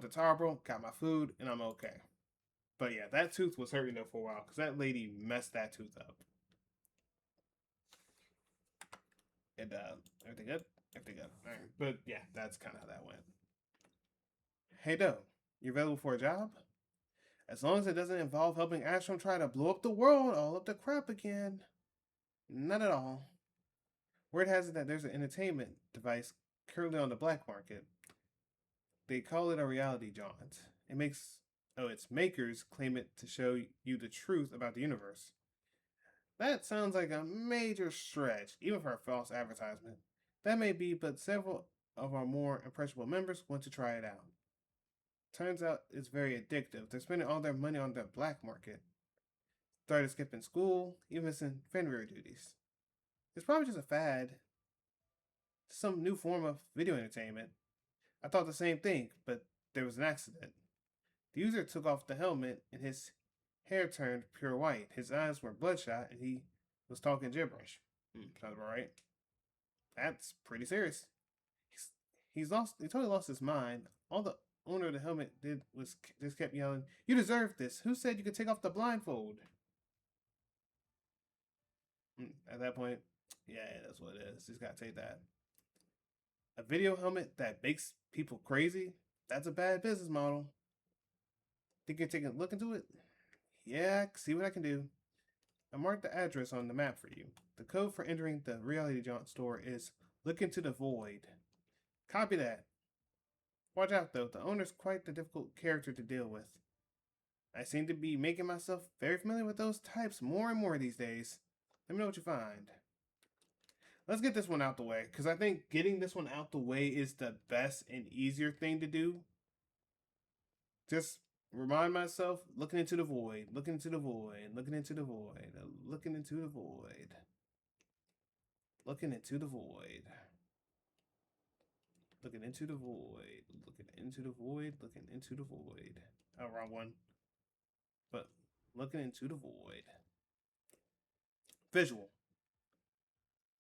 the tarbell, got my food, and I'm okay. But yeah, that tooth was hurting though for a while because that lady messed that tooth up. And everything good? Everything good. All right. But yeah, that's kind of how that went. Hey, Doe, you available for a job? As long as it doesn't involve helping Astrom try to blow up the world all up the crap again. Not at all. Word has it that there's an entertainment device currently on the black market. They call it a reality jaunt. Its makers claim it to show you the truth about the universe. That sounds like a major stretch, even for a false advertisement. That may be, but several of our more impressionable members want to try it out. Turns out it's very addictive. They're spending all their money on the black market. Started skipping school, even missing Fenrir duties. It's probably just a fad, some new form of video entertainment. I thought the same thing, but there was an accident. The user took off the helmet and his hair turned pure white. His eyes were bloodshot and he was talking gibberish. Sounds about right. That's pretty serious. He totally lost his mind. All the owner of the helmet did was just kept yelling, "You deserve this. Who said you could take off the blindfold?" At that point, yeah, that's what it is. Just gotta take that. A video helmet that makes people crazy? That's a bad business model. Think you're taking a look into it? Yeah, see what I can do. I marked the address on the map for you. The code for entering the Reality Jaunt store is "Look into the Void." Copy that. Watch out though, the owner's quite the difficult character to deal with. I seem to be making myself very familiar with those types more and more these days. Let me know what you find. Let's get this one out the way, because I think getting this one out the way is the best and easier thing to do. Just remind myself, looking into the void, looking into the void, looking into the void, looking into the void, looking into the void, looking into the void, looking into the void, looking into the void. Oh, wrong one. But looking into the void. Visual.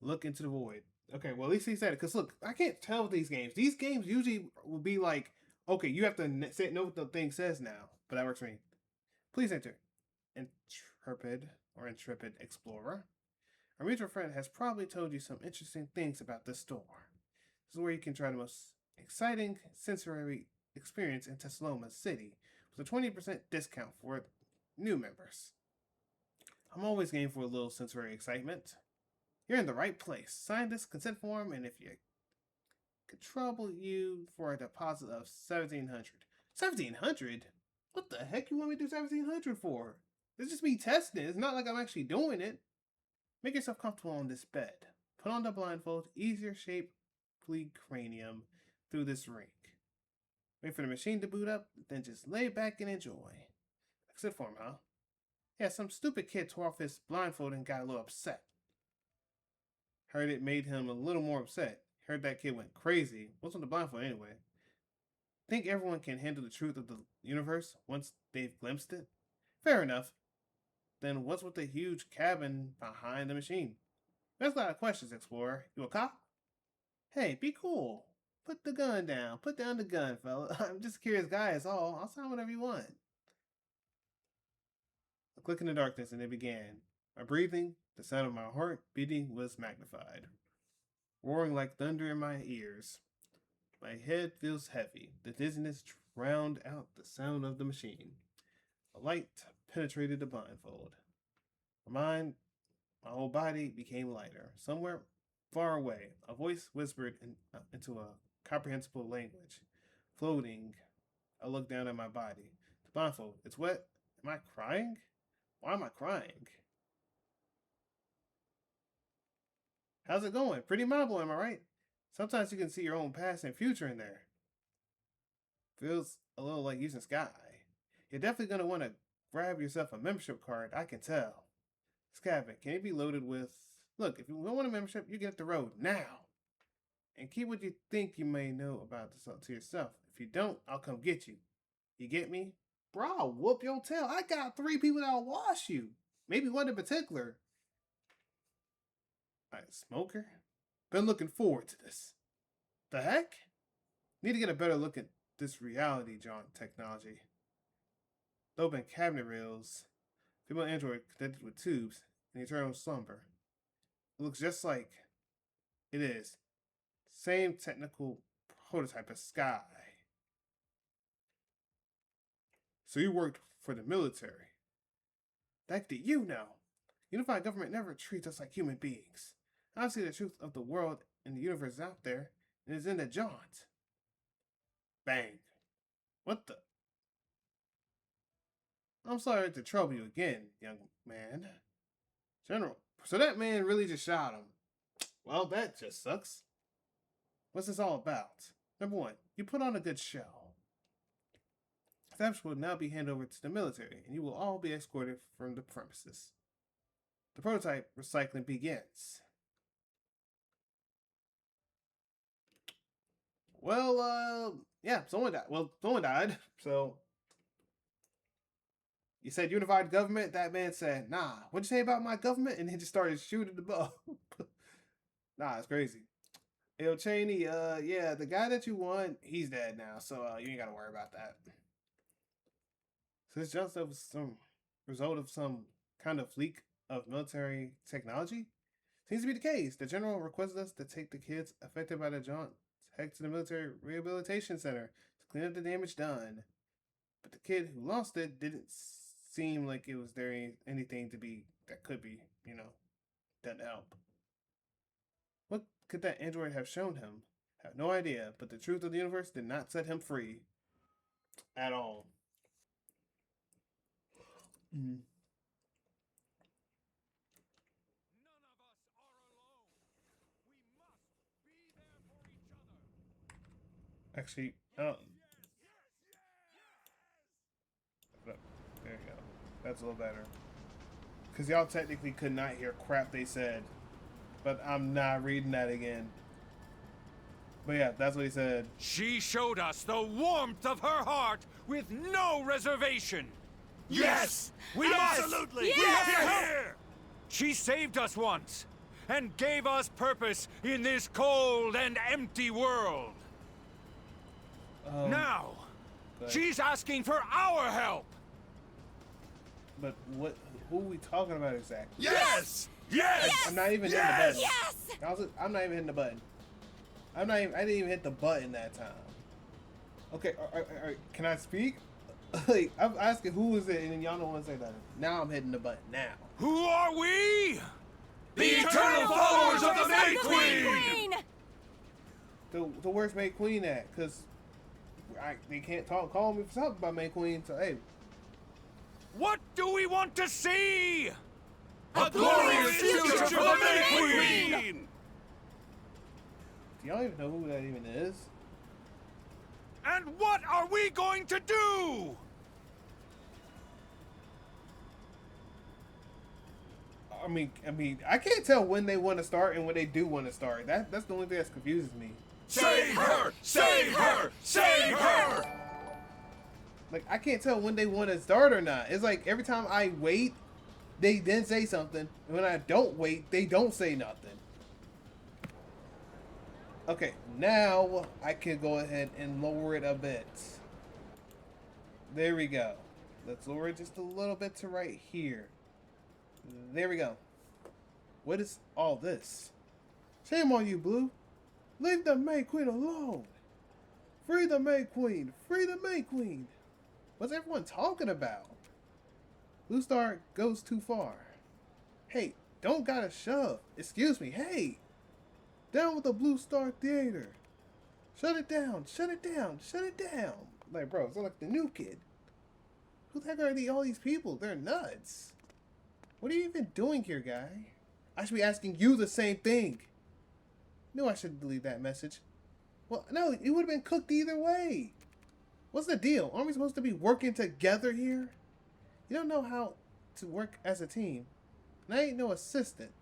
Look into the void. Okay, well, at least he said it. Because look, I can't tell with these games. These games usually will be like, okay, you have to know what the thing says now. But that works for me. Please enter. Intrepid explorer. Our mutual friend has probably told you some interesting things about this store. This is where you can try the most exciting sensory experience in Tesloma City with a 20% discount for new members. I'm always game for a little sensory excitement. You're in the right place. Sign this consent form, and if you could trouble you for a deposit of 1,700. 1,700? What the heck you want me to do 1,700 for? It's just me testing it. It's not like I'm actually doing it. Make yourself comfortable on this bed. Put on the blindfold. Ease your shapely cranium through this ring. Wait for the machine to boot up, then just lay back and enjoy. Consent form, huh? Yeah, some stupid kid tore off his blindfold and got a little upset. Heard it made him a little more upset. Heard that kid went crazy. What's on the blindfold anyway? Think everyone can handle the truth of the universe once they've glimpsed it? Fair enough. Then what's with the huge cabin behind the machine? That's a lot of questions, Explorer. You a cop? Hey, be cool. Put the gun down. Put down the gun, fella. I'm just a curious guy, is all. I'll sign whatever you want. A click in the darkness, and it began. My breathing, the sound of my heart beating was magnified, roaring like thunder in my ears. My head feels heavy. The dizziness drowned out the sound of the machine. A light penetrated the blindfold. My whole body became lighter. Somewhere far away, a voice whispered into a comprehensible language. Floating, I looked down at my body. The blindfold, it's wet. Am I crying? Why am I crying? How's it going? Pretty mind-blowing, am I right? Sometimes you can see your own past and future in there. Feels a little like using Sky. You're definitely going to want to grab yourself a membership card, I can tell. Scavenge, can it be loaded with... Look, if you want a membership, you get the road now. And keep what you think you may know about this to yourself. If you don't, I'll come get you. You get me? Bro, I'll whoop your tail. I got 3 people that'll wash you. Maybe one in particular. Alright, smoker? Been looking forward to this. The heck? Need to get a better look at this reality jaunt technology. The open cabinet rails, female android connected with tubes in eternal slumber. It looks just like it is. Same technical prototype as Sky. So you worked for the military. That did you know? Unified government never treats us like human beings. Obviously, the truth of the world and the universe is out there, and is in the jaunt. Bang. What the? I'm sorry to trouble you again, young man. General, so that man really just shot him. Well, that just sucks. What's this all about? Number one, you put on a good show. Thefts will now be handed over to the military, and you will all be escorted from the premises. The prototype recycling begins. Well, yeah, someone died. Well, someone died, so... You said unified government? That man said, nah, what'd you say about my government? And he just started shooting the ball. Nah, it's crazy. Yo, Cheney, yeah, the guy that you want, he's dead now, so you ain't gotta worry about that. So this just was some result of some kind of leak of military technology? Seems to be the case. The general requested us to take the kids affected by the jaunt head to the military rehabilitation center to clean up the damage done. But the kid who lost it didn't seem like it was there anything to be that could be, done to help. What could that android have shown him? I have no idea, but the truth of the universe did not set him free. At all. Mm. Actually, oh. There you go. That's a little better. Because y'all technically could not hear crap they said. But I'm not reading that again. But yeah, that's what he said. She showed us the warmth of her heart with no reservation. Yes! We must! Absolutely! We Yes! have to help! She saved us once and gave us purpose in this cold and empty world. Now, she's asking for our help. But who are we talking about exactly? Yes! Yes! I'm not even hitting the button. Yes! I'm not even hitting the button. I didn't even hit the button that time. Okay, can I speak? Like, I'm asking who is it, and then y'all don't want to say that. Now I'm hitting the button. Now. Who are we? The eternal followers of the May Queen! The where's May Queen at? Because they can't call me for something about May Queen, so hey. What do we want to see? A glorious future for the May Queen! Do y'all even know who that even is? And what are we going to do? I mean, I can't tell when they want to start and when they do want to start. That's the only thing that confuses me. Save her! Save her! Save her! Like, I can't tell when they want to start or not. It's like every time I wait, they then say something. And when I don't wait, they don't say nothing. Okay, now I can go ahead and lower it a bit. There we go. Let's lower it just a little bit to right here. There we go. What is all this? Shame on you, Blue. Leave the May Queen alone. Free the May Queen. Free the May Queen. What's everyone talking about? Blue Star goes too far. Hey, don't gotta shove. Excuse me. Hey. Down with the Blue Star Theater. Shut it down. Shut it down. Shut it down. Like, bro, it's like the new kid. Who the heck are all these people? They're nuts. What are you even doing here, guy? I should be asking you the same thing. Knew I should delete that message. Well, no, it would have been cooked either way. What's the deal? Aren't we supposed to be working together here? You don't know how to work as a team. And I ain't no assistant.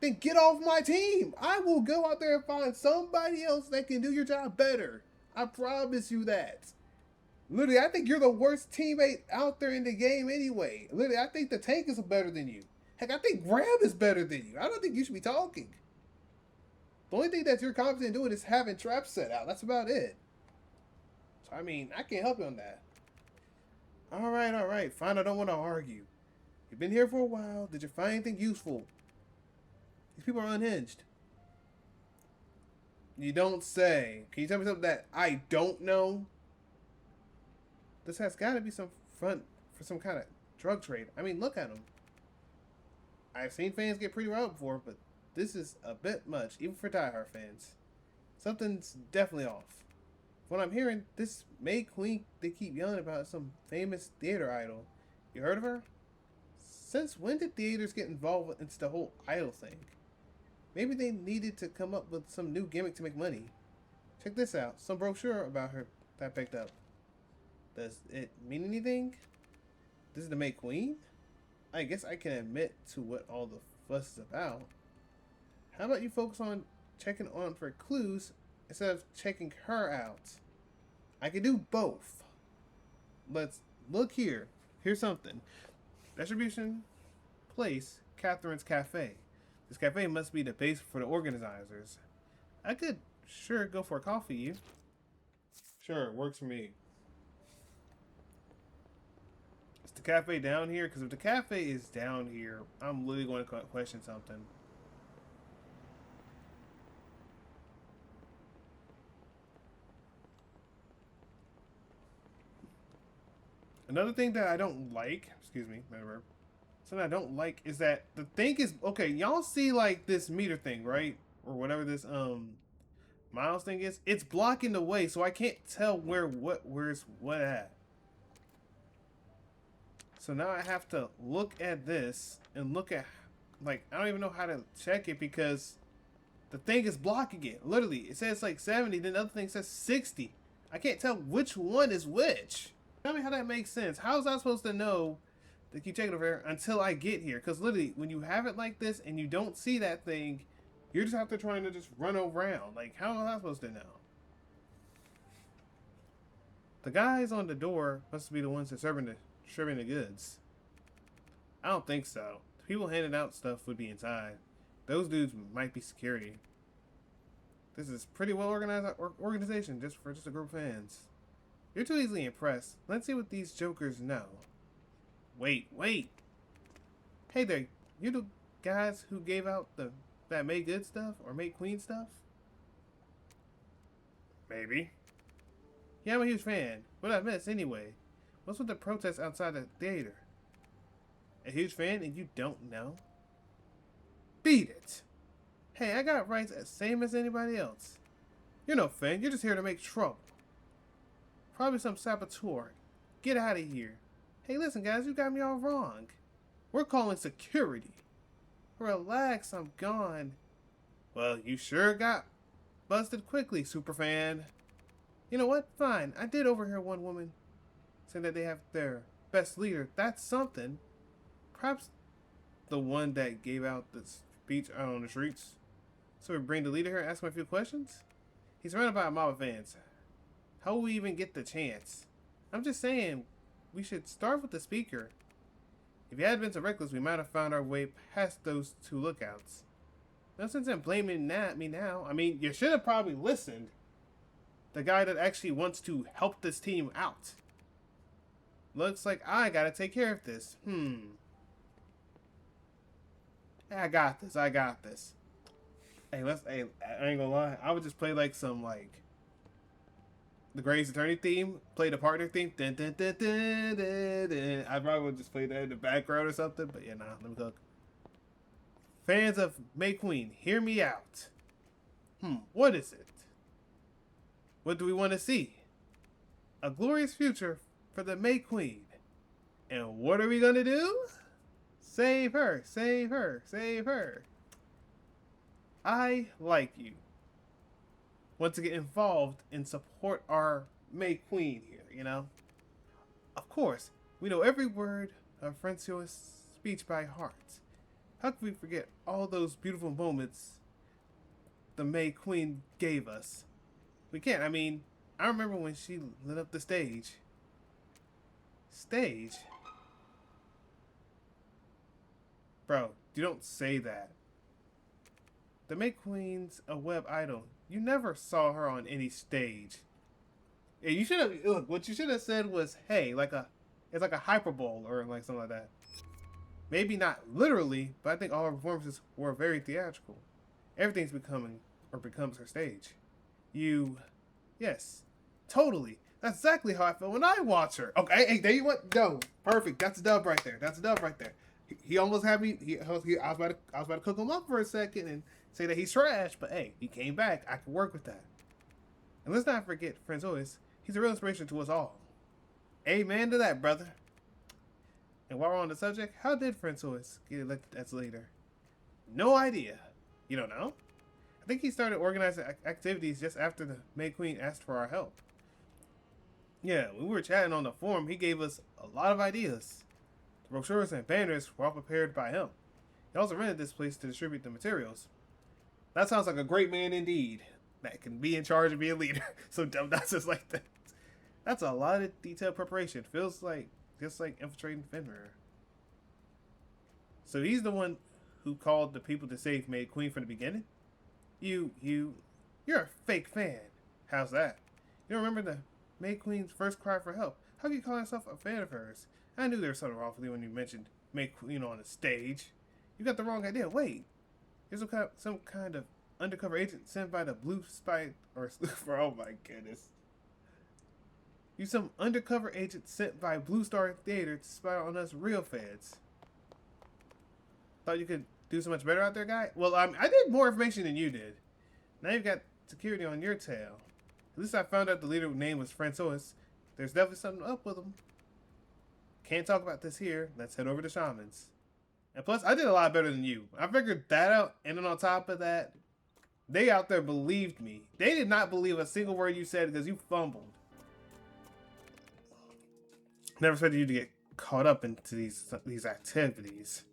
Then get off my team. I will go out there and find somebody else that can do your job better. I promise you that. Literally, I think you're the worst teammate out there in the game anyway. Literally, I think the tank is better than you. Heck, I think Grab is better than you. I don't think you should be talking. The only thing that you're confident in doing is having traps set out. That's about it. So, I mean, I can't help you on that. All right. Fine, I don't want to argue. You've been here for a while. Did you find anything useful? These people are unhinged. You don't say. Can you tell me something that I don't know? This has got to be some front for some kind of drug trade. I mean, look at them. I've seen fans get pretty riled before, but this is a bit much, even for diehard fans. Something's definitely off. From what I'm hearing, this May Queen they keep yelling about is some famous theater idol. You heard of her? Since when did theaters get involved into the whole idol thing? Maybe they needed to come up with some new gimmick to make money. Check this out. Some brochure about her that I picked up. Does it mean anything? This is the May Queen? I guess I can admit to what all the fuss is about. How about you focus on checking on for clues instead of checking her out? I can do both. Let's look here. Here's something. Distribution place, Catherine's Cafe. This cafe must be the base for the organizers. I could sure go for a coffee, you. Sure, it works for me. Is the cafe down here? Because if the cafe is down here, I'm literally going to question something. Another thing that I don't like, excuse me, remember, something I don't like is that the thing is, okay, y'all see like this meter thing, right? Or whatever this miles thing is. It's blocking the way, so I can't tell where's what at. So now I have to look at this and look at, like, I don't even know how to check it because the thing is blocking it. Literally, it says like 70, then the other thing says 60. I can't tell which one is which. Tell me how that makes sense. How is I supposed to know to keep checking over here until I get here? Because literally, when you have it like this and you don't see that thing, you're just out there trying to just run around. Like, how am I supposed to know? The guys on the door must be the ones that serving the goods. I don't think so. The people handing out stuff would be inside. Those dudes might be security. This is pretty well organized organization just for a group of fans. You're too easily impressed. Let's see what these jokers know. Wait. Hey there, you the guys who gave out that May Good stuff or May Queen stuff? Maybe. Yeah, I'm a huge fan. What I miss anyway? What's with the protests outside the theater? A huge fan and you don't know? Beat it! Hey, I got rights as same as anybody else. You're no fan, you're just here to make trouble. Probably some saboteur. Get out of here. Hey, listen guys, you got me all wrong. We're calling security. Relax, I'm gone. Well, you sure got busted quickly, superfan. You know what? Fine. I did overhear one woman saying that they have their best leader. That's something. Perhaps the one that gave out the speech out on the streets. So we bring the leader here and ask him a few questions? He's surrounded by a mob of fans. How will we even get the chance? I'm just saying, we should start with the speaker. If you had been so reckless, we might have found our way past those two lookouts. No sense in blaming me now. I mean, you should have probably listened. The guy that actually wants to help this team out. Looks like I gotta take care of this. I got this. Hey, I ain't gonna lie. I would just play like some the Grey's Attorney theme, play the partner theme. Dun, dun, dun, dun, dun, dun. I probably would just play that in the background or something, but yeah, nah, let me look. Fans of May Queen, hear me out. What is it? What do we want to see? A glorious future for the May Queen. And what are we gonna do? Save her, save her, save her. I like you. Want to get involved and support our May Queen here, you know? Of course, we know every word of Francio's speech by heart. How could we forget all those beautiful moments the May Queen gave us? We can't. I mean, I remember when she lit up the stage. Stage? Bro, you don't say that. The May Queen's a web idol. You never saw her on any stage. Yeah, you should have look. What you should have said was, "Hey, it's like a hyperbole or like something like that." Maybe not literally, but I think all her performances were very theatrical. Everything's becoming or becomes her stage. You, yes, totally. That's exactly how I feel when I watch her. Okay, hey, there you went. No, perfect. That's a dub right there. That's a dub right there. He almost had me. I was about to cook him up for a second and say that he's trash, but hey, he came back. I can work with that. And let's not forget Francois. He's a real inspiration to us all. Amen to that, brother. And while we're on the subject, how did Francois get elected as leader? No idea. You don't know? I think he started organizing activities just after the May Queen asked for our help. Yeah, when we were chatting on the forum, he gave us a lot of ideas. The brochures and banners were all prepared by him. He also rented this place to distribute the materials. That sounds like a great man indeed. That can be in charge of being a leader. So dumb nonsense like that. That's a lot of detailed preparation. Feels like just like infiltrating Fenrir. So he's the one who called the people to save May Queen from the beginning? You're a fake fan. How's that? You don't remember the May Queen's first cry for help? How can you call yourself a fan of hers? I knew there was something wrong with you when you mentioned May Queen on the stage. You got the wrong idea. Wait, you're some kind of undercover agent sent by the Blue Spy or oh my goodness. You some undercover agent sent by Blue Star Theater to spy on us real fans. Thought you could do so much better out there, guy? Well, I did more information than you did. Now you've got security on your tail. At least I found out the leader's name was Francois. There's definitely something up with him. Can't talk about this here. Let's head over to Shamans. And plus, I did a lot better than you. I figured that out, and then on top of that, they out there believed me. They did not believe a single word you said because you fumbled. Never expected you to get caught up into these activities.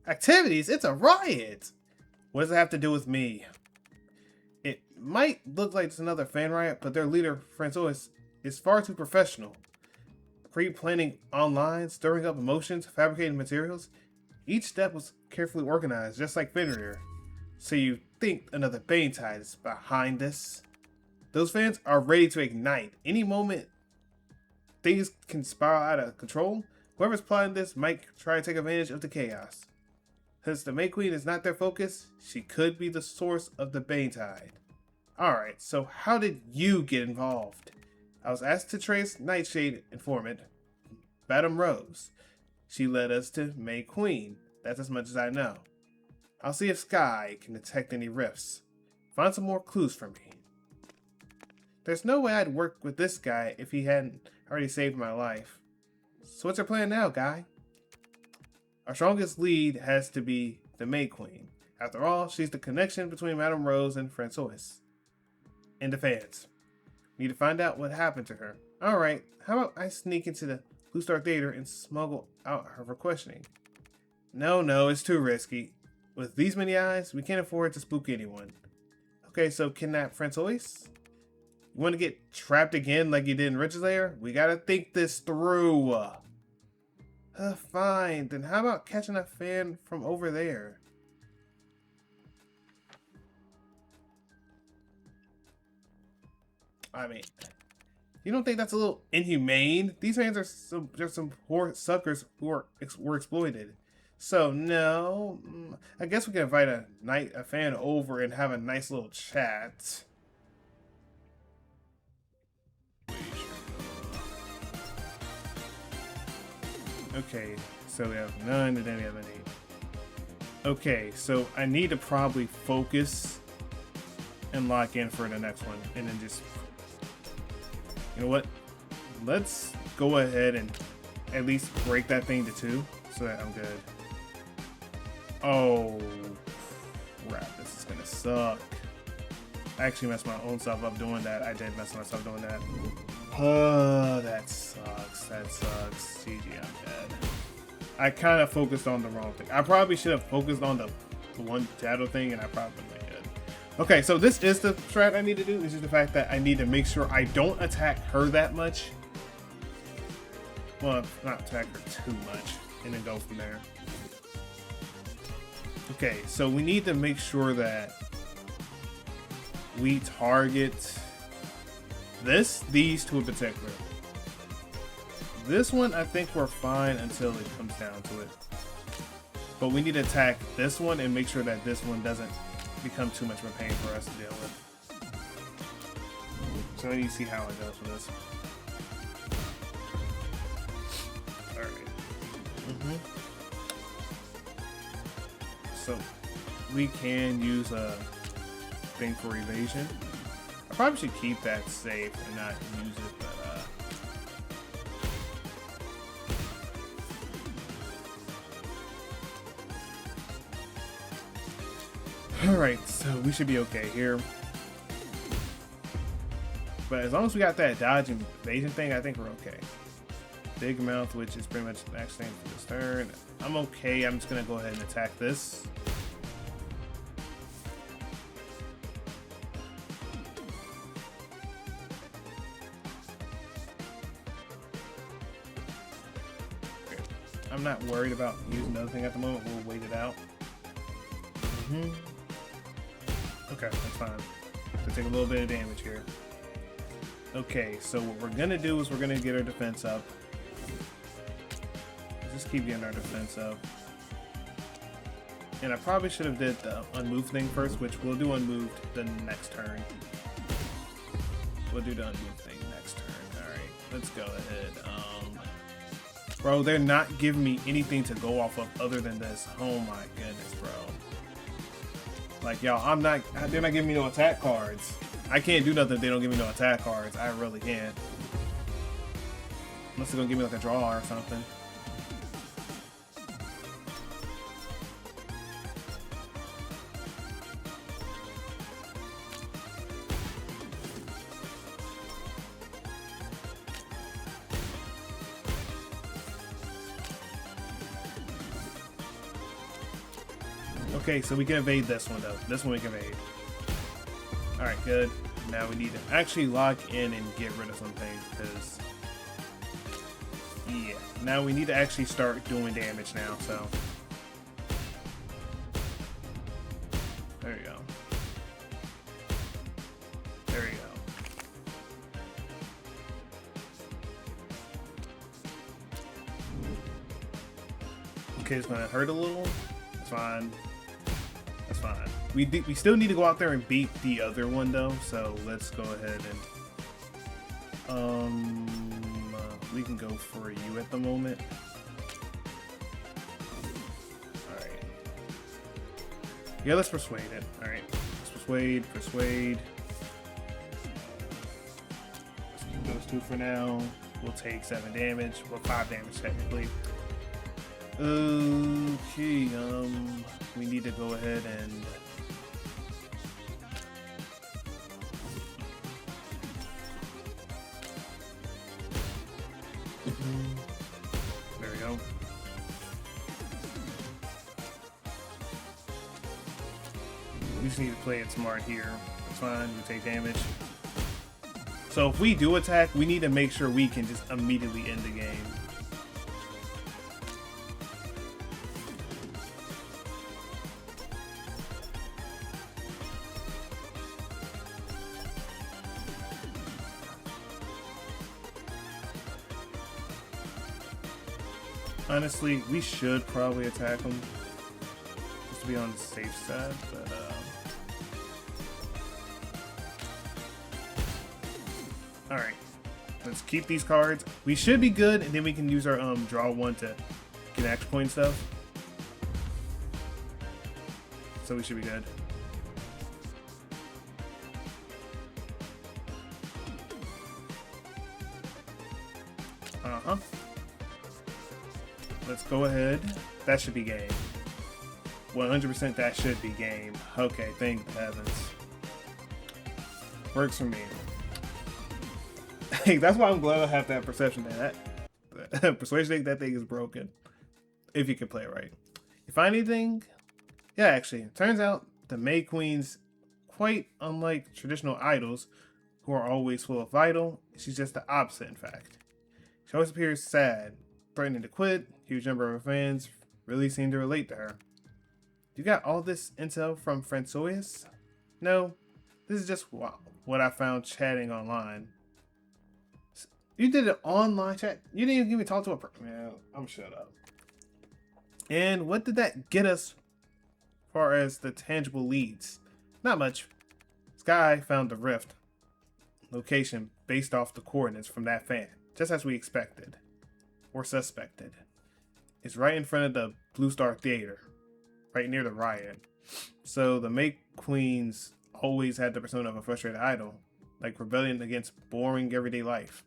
Activities? It's a riot! What does it have to do with me? It might look like it's another fan riot, but their leader, Francois, is far too professional. Pre-planning online, stirring up emotions, fabricating materials. Each step was carefully organized, just like Fenrir. So you think another Bane Tide is behind this? Those fans are ready to ignite. Any moment things can spiral out of control. Whoever's plotting this might try to take advantage of the chaos. Since the May Queen is not their focus, she could be the source of the Bane Tide. Alright, so how did you get involved? I was asked to trace Nightshade informant, Madame Rose. She led us to May Queen. That's as much as I know. I'll see if Sky can detect any rifts. Find some more clues for me. There's no way I'd work with this guy if he hadn't already saved my life. So what's our plan now, guy? Our strongest lead has to be the May Queen. After all, she's the connection between Madame Rose and Francois. And the fans. Need to find out what happened to her. Alright, how about I sneak into the Blue Star Theater and smuggle out her for questioning? No, it's too risky. With these many eyes, we can't afford to spook anyone. Okay, so kidnap Francois? You want to get trapped again like you did in Rich's Lair? We gotta think this through. Fine. Then how about catching a fan from over there? I mean, you don't think that's a little inhumane? These fans are just some poor suckers who were exploited. So no, I guess we can invite a fan over and have a nice little chat. Okay, so we have none and then we have an 8. Okay, so I need to probably focus and lock in for the next one, and then just, you know what? Let's go ahead and at least break that thing to 2 so that I'm good. Oh, crap, this is gonna suck. I actually messed my own self up doing that. I did mess myself doing that. That sucks. GG, I'm dead. I kind of focused on the wrong thing. I probably should have focused on the one shadow thing, and I probably did. Okay, so this is the strat I need to do. This is the fact that I need to make sure I don't attack her that much. Well, not attack her too much, and then go from there. Okay, so we need to make sure that we target these two in particular. This one, I think we're fine until it comes down to it. But we need to attack this one and make sure that this one doesn't become too much of a pain for us to deal with. So I need to see how it goes with this. Alright. So we can use a thing for evasion. I probably should keep that safe and not use it, but alright, so we should be okay here. But as long as we got that dodge and evasion thing, I think we're okay. Big mouth, which is pretty much the next thing for this turn. I'm okay. I'm just gonna go ahead and attack this. Okay. I'm not worried about using another thing at the moment. We'll wait it out. Okay, that's fine. Gonna take a little bit of damage here. Okay, so what we're gonna do is we're gonna get our defense up. Just keep getting our defense up. And I probably should have did the unmove thing first, which we'll do unmoved the next turn. We'll do the unmove thing next turn. Alright, let's go ahead. Bro, they're not giving me anything to go off of other than this. Oh my goodness, bro. Like, y'all, they're not giving me no attack cards. I can't do nothing if they don't give me no attack cards. I really can't. Unless they're gonna give me like a draw or something. Okay, so we can evade this one though. This one we can evade. Alright, good. Now we need to actually lock in and get rid of some things because yeah, now we need to actually start doing damage now, so there you go. There you go. Okay, it's gonna hurt a little. It's fine. That's fine. We still need to go out there and beat the other one though, so let's go ahead and we can go for you at the moment. Alright. Yeah, let's persuade it. Alright. Let's persuade. Let's keep those two for now. We'll take 7 damage. Well, 5 damage technically. Okay, we need to go ahead and there we go. We just need to play it smart here. It's fine, we take damage. So if we do attack, we need to make sure we can just immediately end the game. Honestly, we should probably attack them just to be on the safe side, but alright. Let's keep these cards. We should be good, and then we can use our draw one to get action point stuff. So we should be good. Uh-huh. Let's go ahead. That should be game. 100% that should be game. Okay, thank the heavens. Works for me. Hey, that's why I'm glad I have that perception that persuasion, that thing is broken. If you can play it right. You find anything? Yeah, actually, it turns out the May Queen's quite unlike traditional idols who are always full of vital. She's just the opposite, in fact. She always appears sad, threatening to quit. Huge number of fans really seem to relate to her. You got all this intel from Francois? No, this is just what I found chatting online. You did an online chat. You didn't even talk to a person. Man, I'm shut up. And what did that get us as far as the tangible leads? Not much. Sky found the rift location based off the coordinates from that fan, just as we expected. Or suspected. It's right in front of the Blue Star Theater, right near the riot. So the May Queens always had the persona of a frustrated idol, like rebellion against boring everyday life.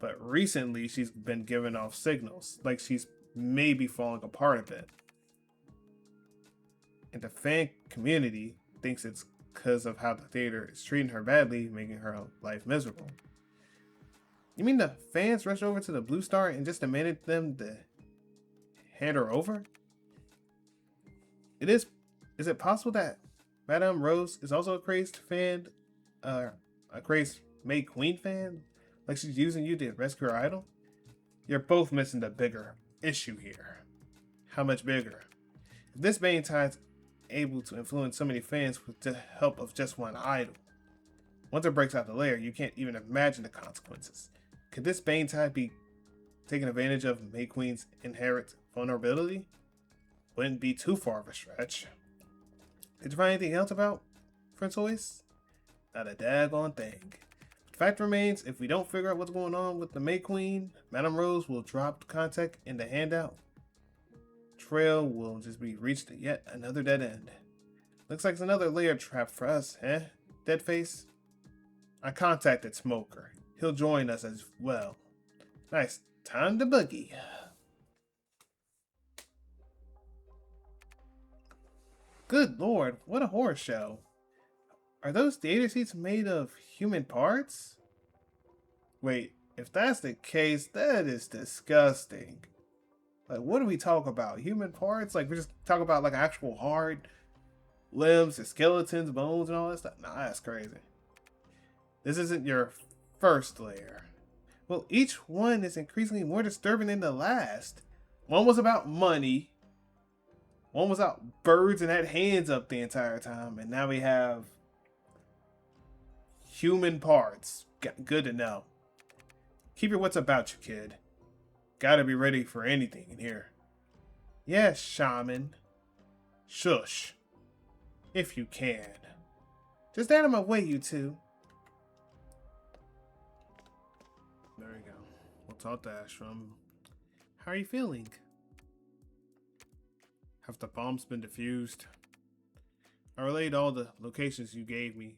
But recently she's been giving off signals, like she's maybe falling apart a bit. And the fan community thinks it's because of how the theater is treating her badly, making her life miserable. You mean the fans rushed over to the Blue Star and just demanded them to hand her over? Is it possible that Madame Rose is also a crazed fan? A crazed May Queen fan? Like she's using you to rescue her idol? You're both missing the bigger issue here. How much bigger? If this Bane Tide's able to influence so many fans with the help of just one idol, once it breaks out the lair, you can't even imagine the consequences. Could this Bane Tide be taking advantage of May Queen's inherent vulnerability? Wouldn't be too far of a stretch. Did you find anything else about Francois? Not a daggone thing. The fact remains, if we don't figure out what's going on with the May Queen, Madame Rose will drop contact in the handout. Trail will just be reached at yet another dead end. Looks like it's another layer trap for us, eh? Deadface? I contacted Smoker. He'll join us as well. Nice. Time to boogie. Good lord, what a horror show. Are those theater seats made of human parts? Wait, if that's the case, that is disgusting. Like, what do we talk about? Human parts? Like, we just talk about like actual hard limbs and skeletons, bones, and all that stuff? Nah, that's crazy. This isn't your first layer. Well, each one is increasingly more disturbing than the last. One was about money. One was about birds and had hands up the entire time. And now we have human parts. Good to know. Keep your wits about you, kid. Gotta be ready for anything in here. Yes, shaman. Shush. If you can. Just out of my way, you two. There we go. We'll talk to Ashram. How are you feeling? Have the bombs been defused? I relayed all the locations you gave me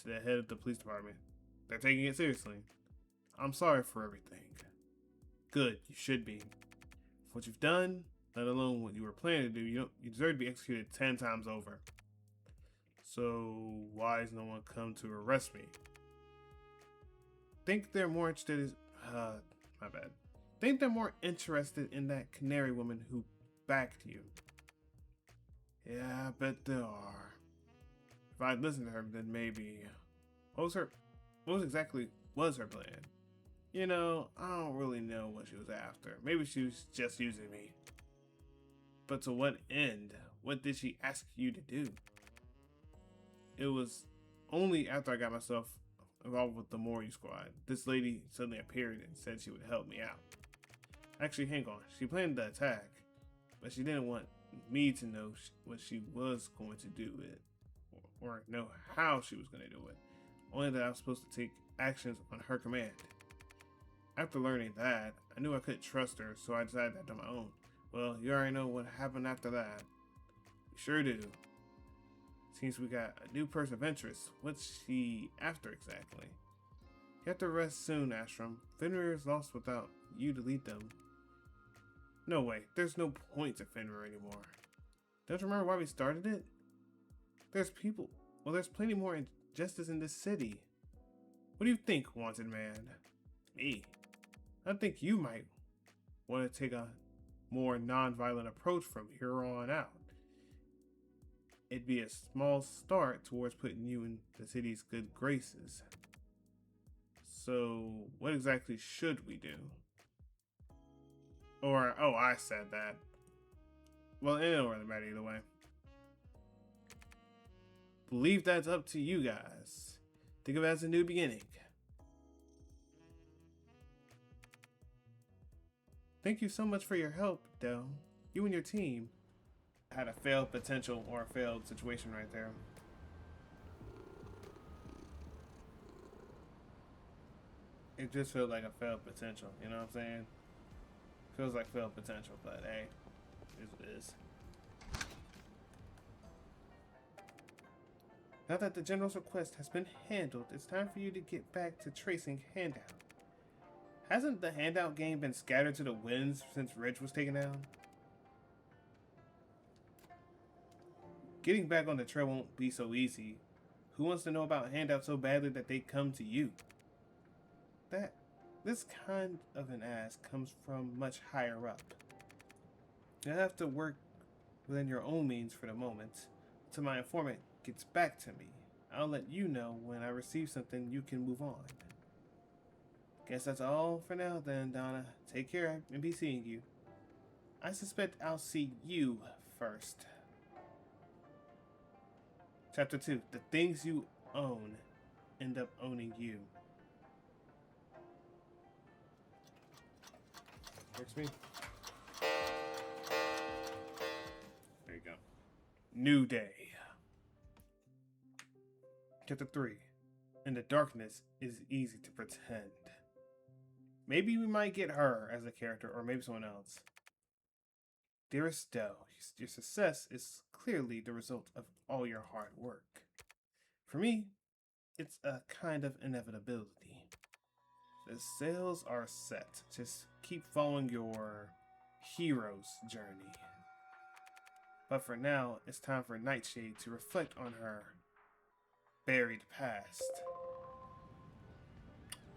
to the head of the police department. They're taking it seriously. I'm sorry for everything. Good, you should be. For what you've done, let alone what you were planning to do, you deserve to be executed 10 times over. So why has no one come to arrest me? Think they're more interested my bad. Think they're more interested in that canary woman who backed you. Yeah, I bet there are. If I'd listened to her, then maybe. What exactly was her plan? You know, I don't really know what she was after. Maybe she was just using me. But to what end? What did she ask you to do? It was only after I got myself involved with the Mori squad. This lady suddenly appeared and said she would help me out. Actually, hang on. She planned the attack, but she didn't want me to know what she was going to do with it, or know how she was going to do it. Only that I was supposed to take actions on her command. After learning that, I knew I couldn't trust her, so I decided that on my own. Well, you already know what happened after that. You sure do. Seems we got a new person of interest. What's she after exactly? You have to rest soon, Ashram. Fenrir is lost without you to lead them. No way. There's no point to Fenrir anymore. Don't you remember why we started it? There's plenty more injustice in this city. What do you think, wanted man? Me? I think you might want to take a more non-violent approach from here on out. It'd be a small start towards putting you in the city's good graces. So, what exactly should we do? Or, oh, I said that. Well, it don't really matter either way. Believe that's up to you guys. Think of it as a new beginning. Thank you so much for your help, Del. You and your team had a failed potential or a failed situation right there. It just feels like a failed potential, you know what I'm saying? Feels like failed potential, but hey, it is what it is. Now that the General's request has been handled, it's time for you to get back to tracing Handout. Hasn't the Handout game been scattered to the winds since Ridge was taken down? Getting back on the trail won't be so easy. Who wants to know about Handout so badly that they come to you? This kind of an ask comes from much higher up. You'll have to work within your own means for the moment. Till my informant gets back to me, I'll let you know when I receive something you can move on. Guess that's all for now then, Donna. Take care and be seeing you. I suspect I'll see you first. Chapter 2. The things you own end up owning you. Works me. There you go. New day. Chapter 3. In the darkness, it is easy to pretend. Maybe we might get her as a character, or maybe someone else. Dearest Del, your success is clearly the result of all your hard work. For me, it's a kind of inevitability. The sails are set. Just keep following your hero's journey. But for now, it's time for Nightshade to reflect on her buried past.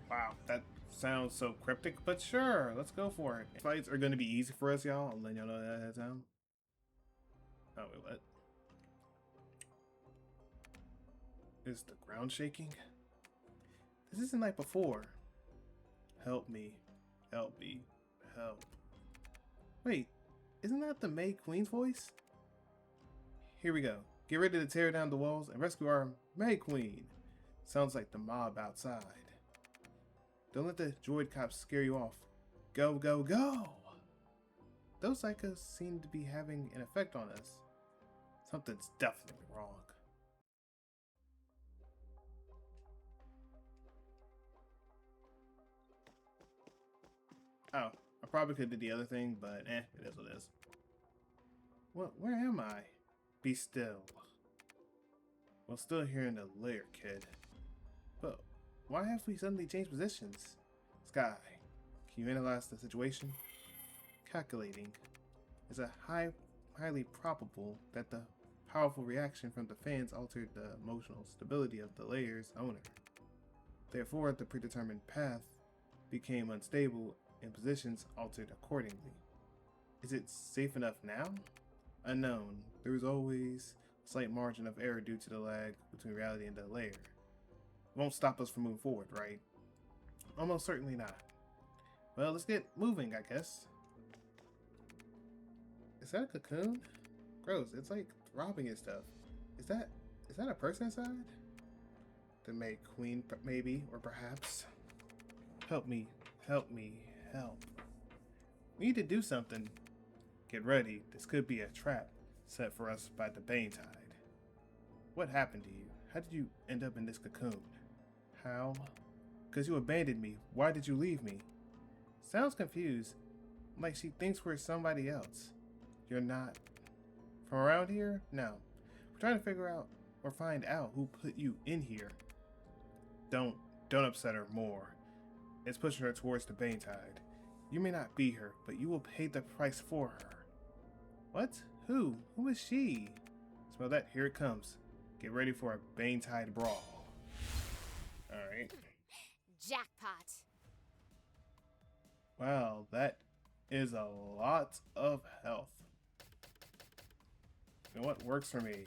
Wow, that sounds so cryptic, but sure, let's go for it. Fights are going to be easy for us, y'all. I'll let y'all know that ahead of time. Oh, wait, what? Is the ground shaking? This isn't like before. Help me. Help me. Help. Wait, isn't that the May Queen's voice? Here we go. Get ready to tear down the walls and rescue our May Queen. Sounds like the mob outside. Don't let the droid cops scare you off. Go, go, go! Those psychos seem to be having an effect on us. Something's definitely wrong. Oh, I probably could do the other thing, but it is what it is. Where am I? Be still. Well, still here in the lair, kid. But why have we suddenly changed positions? Sky, can you analyze the situation? Calculating. It's highly probable that the powerful reaction from the fans altered the emotional stability of the layer's owner. Therefore, the predetermined path became unstable and positions altered accordingly. Is it safe enough now? Unknown. There is always a slight margin of error due to the lag between reality and the layer. Won't stop us from moving forward, right? Almost certainly not. Well, let's get moving, I guess. Is that a cocoon? Gross, it's like throbbing and stuff. Is that a person inside? The May Queen, maybe, or perhaps. Help me, help me, help. We need to do something. Get ready, this could be a trap set for us by the Bane Tide. What happened to you? How did you end up in this cocoon? How? Because you abandoned me. Why did you leave me? Sounds confused, like she thinks we're somebody else. You're not from around here? No. We're trying to figure out or find out who put you in here. Don't upset her more. It's pushing her towards the Bane Tide. You may not be her, but you will pay the price for her. What? Who? Who is she? Smell that? Here it comes. Get ready for a Bane Tide brawl. Alright. Jackpot. Wow, that is a lot of health. You know what works for me?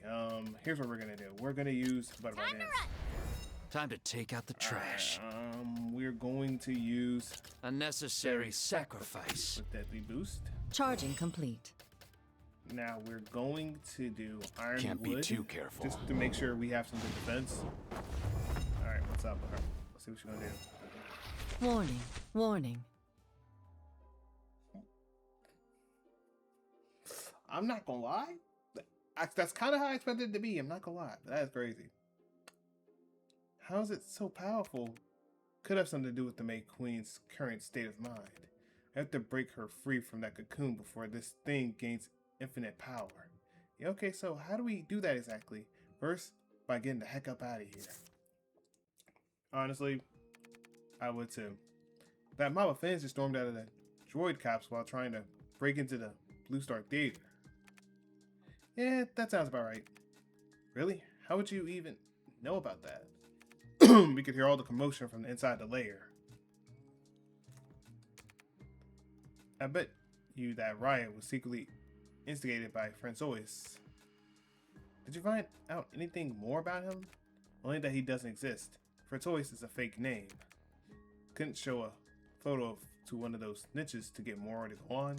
Here's what we're gonna do. We're gonna use Butterfly Dance. Time to take out the trash. We're going to use A necessary sacrifice. with Deadly Boost. Charging complete. Now we're going to do Iron Can't be Wood, too careful. just to make sure we have some good defense. Alright, what's up with her? Let's see what she's gonna do. Warning. Warning. I'm not gonna lie. That's kind of how I expected it to be. I'm not gonna lie. But that is crazy. How is it so powerful? Could have something to do with the May Queen's current state of mind. I have to break her free from that cocoon before this thing gains infinite power. Yeah, okay, so how do we do that exactly? First, by getting the heck up out of here. Honestly, I would too. That mob of fans just stormed out of the droid cops while trying to break into the Blue Star Theater. Yeah, that sounds about right. Really? How would you even know about that? We could hear all the commotion from the inside the lair. I bet you that riot was secretly instigated by Francois. Did you find out anything more about him? Only that he doesn't exist. Francois is a fake name. Couldn't show a photo to one of those snitches to get more to go on.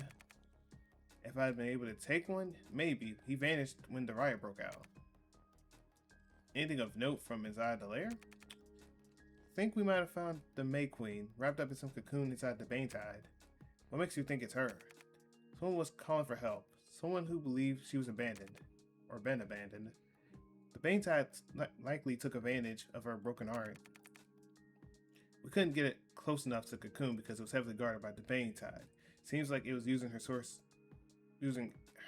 If I had been able to take one, maybe. He vanished when the riot broke out. Anything of note from inside the lair? Think we might have found the May Queen wrapped up in some cocoon inside the Banetide. What makes you think it's her? Someone was calling for help. Someone who believed she was abandoned. Or been abandoned. The Banetide likely took advantage of her broken heart. We couldn't get it close enough to the cocoon because it was heavily guarded by the Banetide. Seems like it was using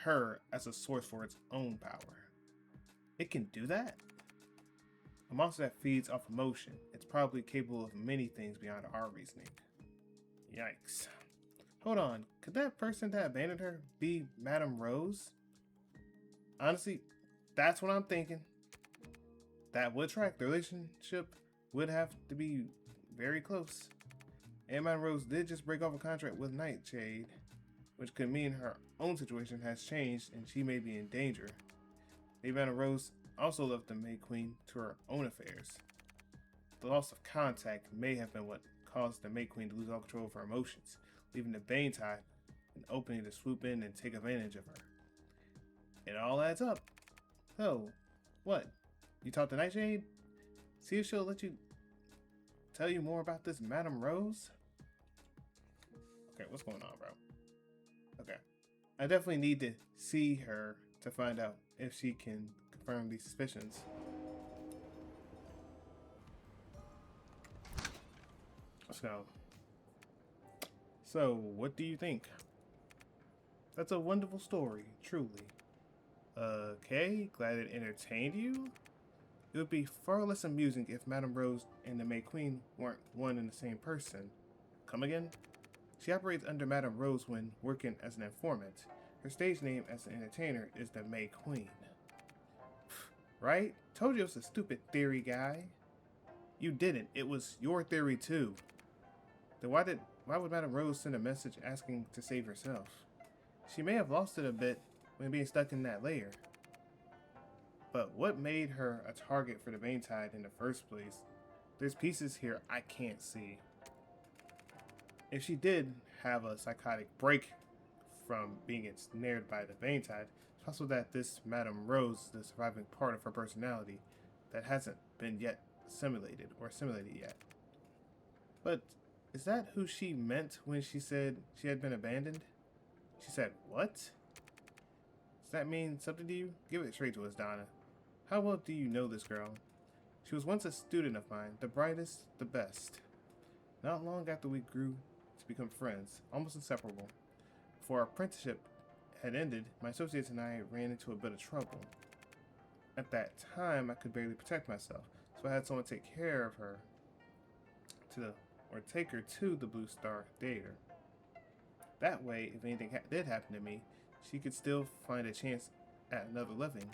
her as a source for its own power. It can do that? A monster that feeds off emotion. It's probably capable of many things beyond our reasoning. Yikes. Hold on, could that person that abandoned her be Madame Rose? Honestly, that's what I'm thinking. That would track. The relationship would have to be very close. And Madame Rose did just break off a contract with Nightshade, which could mean her own situation has changed and she may be in danger. Maybe Madame Rose also left the May Queen to her own affairs. The loss of contact may have been what caused the May Queen to lose all control of her emotions, leaving the Banetide an opening to swoop in and take advantage of her. It all adds up. So, what? You talked to Nightshade? See if she'll let you tell you more about this Madame Rose? Okay, what's going on, bro? Okay. I definitely need to see her to find out if she can confirm these suspicions. So, what do you think? That's a wonderful story, truly. Okay, glad it entertained you. It would be far less amusing if Madame Rose and the May Queen weren't one and the same person. Come again? She operates under Madame Rose when working as an informant. Her stage name as an entertainer is the May Queen. Right? Told you it was a stupid theory, guy. You didn't. It was your theory too. Then why would Madame Rose send a message asking to save herself? She may have lost it a bit when being stuck in that lair. But what made her a target for the Banetide in the first place? There's pieces here I can't see. If she did have a psychotic break from being ensnared by the Banetide, it's possible that this Madame Rose is the surviving part of her personality that hasn't been yet assimilated yet. But is that who she meant when she said she had been abandoned? She said, what? Does that mean something to you? Give it straight to us, Donna. How well do you know this girl? She was once a student of mine, the brightest, the best. Not long after we grew to become friends, almost inseparable. Before our apprenticeship had ended, my associates and I ran into a bit of trouble. At that time, I could barely protect myself, so I had someone take care of her take her to the Blue Star Theater. That way, if anything did happen to me, she could still find a chance at another living.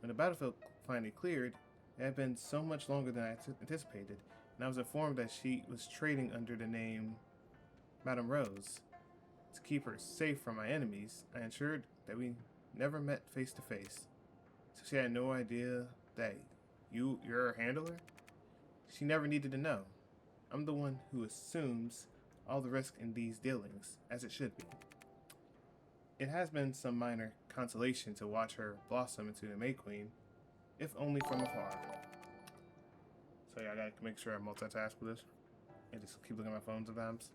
When the battlefield finally cleared, it had been so much longer than I anticipated, and I was informed that she was trading under the name Madame Rose. To keep her safe from my enemies, I ensured that we never met face to face. So she had no idea that you're her handler? She never needed to know. I'm the one who assumes all the risk in these dealings, as it should be. It has been some minor consolation to watch her blossom into the May Queen, if only from afar. So yeah, I gotta make sure I multitask with this, and just keep looking at my phone sometimes.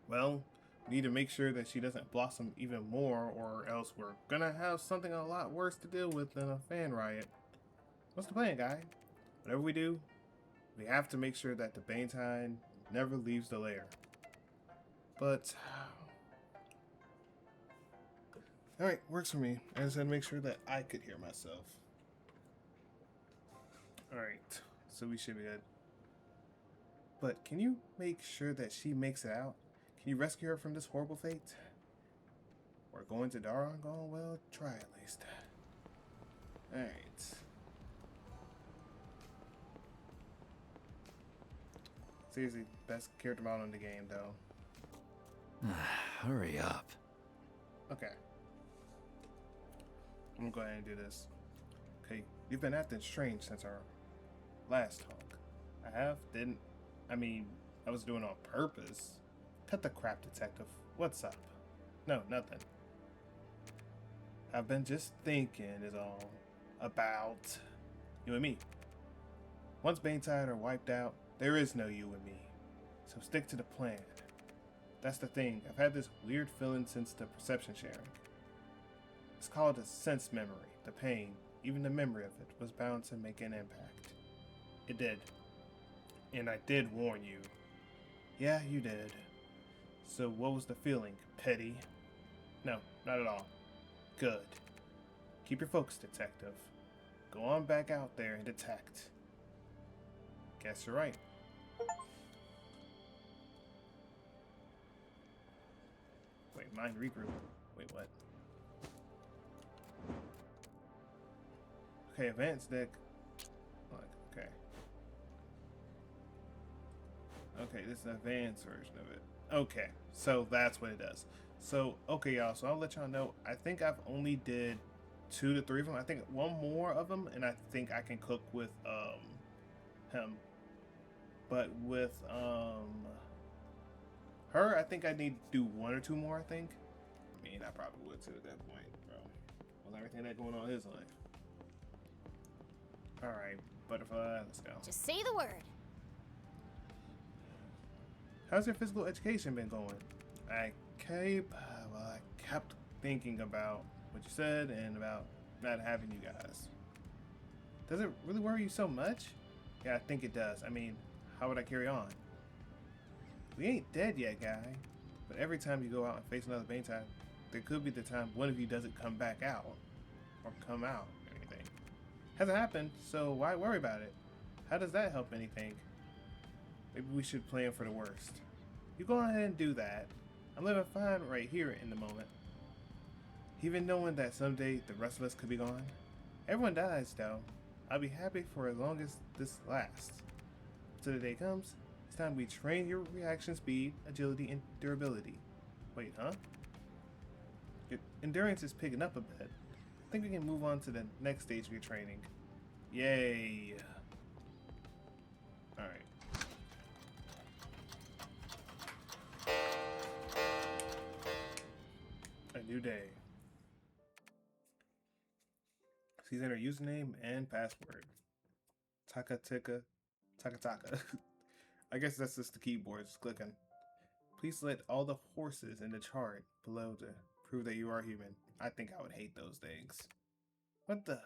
Well, We need to make sure that she doesn't blossom even more, or else we're gonna have something a lot worse to deal with than a fan riot. What's the plan, guy? Whatever we do, we have to make sure that the Banetine never leaves the lair. But alright, works for me. I just had to make sure that I could hear myself. Alright, so we should be good. But can you make sure that she makes it out? Can you rescue her from this horrible fate? We're going to Daron going well, try at least. Alright. Seriously, best character model in the game though. Hurry up. Okay. I'm gonna go ahead and do this. Okay, you've been acting strange since our last talk. I have? Didn't? I mean, I was doing it on purpose. Cut the crap, detective. What's up? No, nothing. I've been just thinking is all about you and me. Once Banetide are wiped out, there is no you and me. So stick to the plan. That's the thing. I've had this weird feeling since the perception sharing. It's called a sense memory. The pain, even the memory of it, was bound to make an impact. It did. And I did warn you. Yeah, you did. So what was the feeling? Petty? No, not at all. Good. Keep your focus, detective. Go on back out there and detect. Guess you're right. Wait, mind regroup. Wait, what? Okay, advanced deck. Okay. Okay, this is an advanced version of it. Okay, so that's what it does. So, okay, y'all. So I'll let y'all know. I think I've only did 2 to 3 of them. I think one more of them, and I think I can cook with him. But with her, I think I need to do 1 or 2 more. I think. I mean, I probably would too at that point, bro. With everything that going on in his life. All right, butterfly. Let's go. Just say the word. How's your physical education been going? I kept thinking about what you said and about not having you guys. Does it really worry you so much? Yeah, I think it does. I mean, how would I carry on? We ain't dead yet, guy. But every time you go out and face another Banetine, there could be the time one of you doesn't come back out. Or come out or anything. Hasn't happened, so why worry about it? How does that help anything? Maybe we should plan for the worst. You go ahead and do that. I'm living fine right here in the moment. Even knowing that someday the rest of us could be gone. Everyone dies, though. I'll be happy for as long as this lasts. Till the day comes, it's time we train your reaction speed, agility, and durability. Wait, huh? Your endurance is picking up a bit. I think we can move on to the next stage of your training. Yay! Alright. A new day. Please enter username and password. Taka. I guess that's just the keyboard, just clicking. Please select all the horses in the chart below to prove that you are human. I think I would hate those things. What the?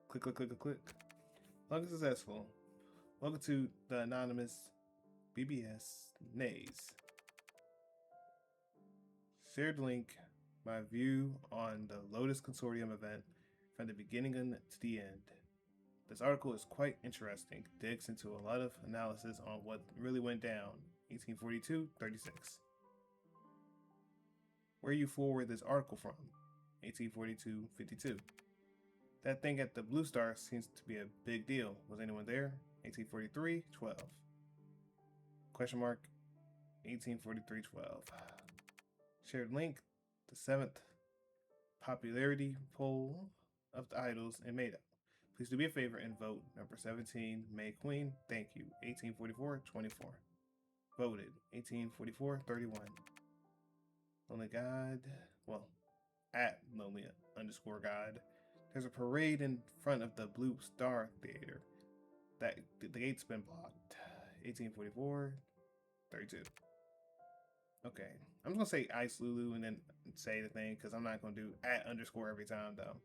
Click. Log successful. Welcome to the anonymous BBS Nays. Shared link my view on the Lotus Consortium event from the beginning to the end. This article is quite interesting, digs into a lot of analysis on what really went down, 1842-36. Where you forward this article from, 1842-52. That thing at the Blue Star seems to be a big deal. Was anyone there? 1843-12. Question mark, 1843-12. Shared link, the 7th popularity poll of the idols in Mato. Please do me a favor and vote. Number 17, May Queen. Thank you. 1844-24. Voted. 1844-31. Lonely God. Well, at lonely_God. There's a parade in front of the Blue Star Theater. That the gate's been blocked. 1844-32. Okay, I'm just gonna say Ice Lulu and then say the thing because I'm not gonna do @ every time though.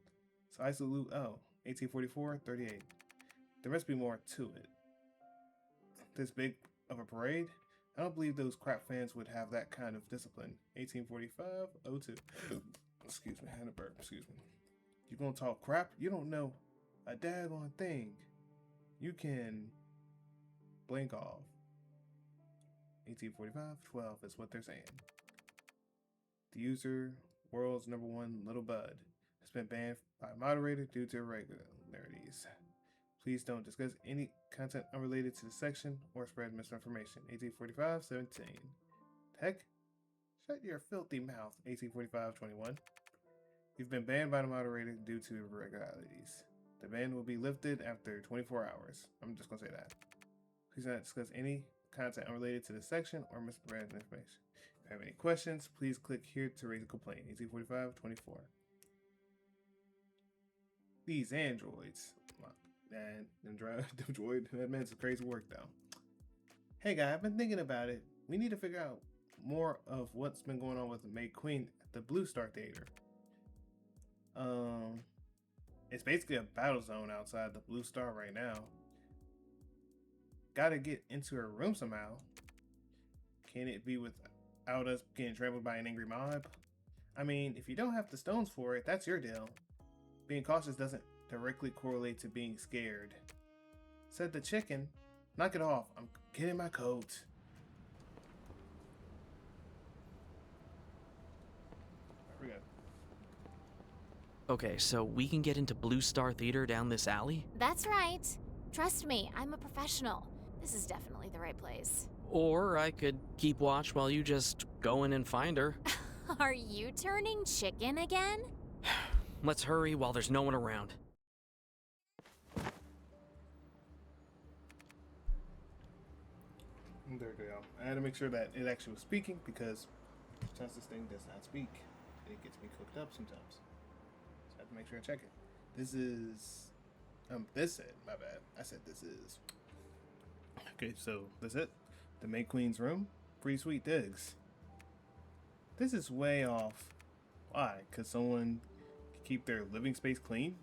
So Ice Lulu, oh, 1844, 38. There must be more to it. This big of a parade? I don't believe those crap fans would have that kind of discipline. 1845, 02. Excuse me, I had a burp, excuse me. You gonna talk crap? You don't know a daggone thing. You can blink off. 1845, 12 is what they're saying. The user, world's #1 little bud, has been banned by moderator due to irregularities. Please don't discuss any content unrelated to the section or spread misinformation. 1845, 17. Heck? Shut your filthy mouth. 1845, 21. You've been banned by the moderator due to irregularities. The ban will be lifted after 24 hours. I'm just going to say that. Please don't discuss any content unrelated to the section or misread information. If you have any questions, please click here to raise a complaint. 1845, 24. These androids. Man, them droid admins is crazy work though. Hey guy, I've been thinking about it. We need to figure out more of what's been going on with the May Queen at the Blue Star Theater. It's basically a battle zone outside the Blue Star right now. Gotta get into her room somehow. Can it be without us getting trampled by an angry mob? I mean, if you don't have the stones for it, that's your deal. Being cautious doesn't directly correlate to being scared. Said the chicken. Knock it off. I'm getting my coat. There we go. Okay, so we can get into Blue Star Theater down this alley? That's right. Trust me, I'm a professional. This is definitely the right place. Or I could keep watch while you just go in and find her. Are you turning chicken again? Let's hurry while there's no one around. There we go. I had to make sure that it actually was speaking because sometimes this thing does not speak. It gets me cooked up sometimes. So I have to make sure I check it. This is this it, my bad. I said this is. Okay, so that's it. The May Queen's room. Pretty sweet digs. This is way off. Why? Because someone can keep their living space clean?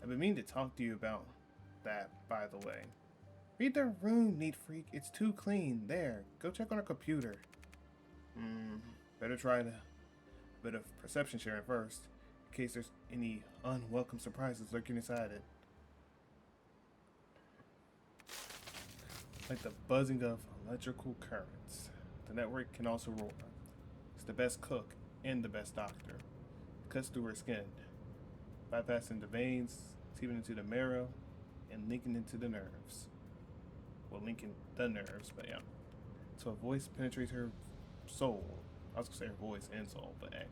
I've been meaning to talk to you about that, by the way. Read their room, neat freak. It's too clean. There, go check on our computer. Better try a bit of perception sharing first, in case there's any unwelcome surprises lurking inside it. Like the buzzing of electrical currents. The network can also roar. It's the best cook and the best doctor. It cuts through her skin, bypassing the veins, seeping into the marrow, and linking into the nerves. Well, linking the nerves, but yeah. So a voice penetrates her soul. I was gonna say her voice and soul, but hey.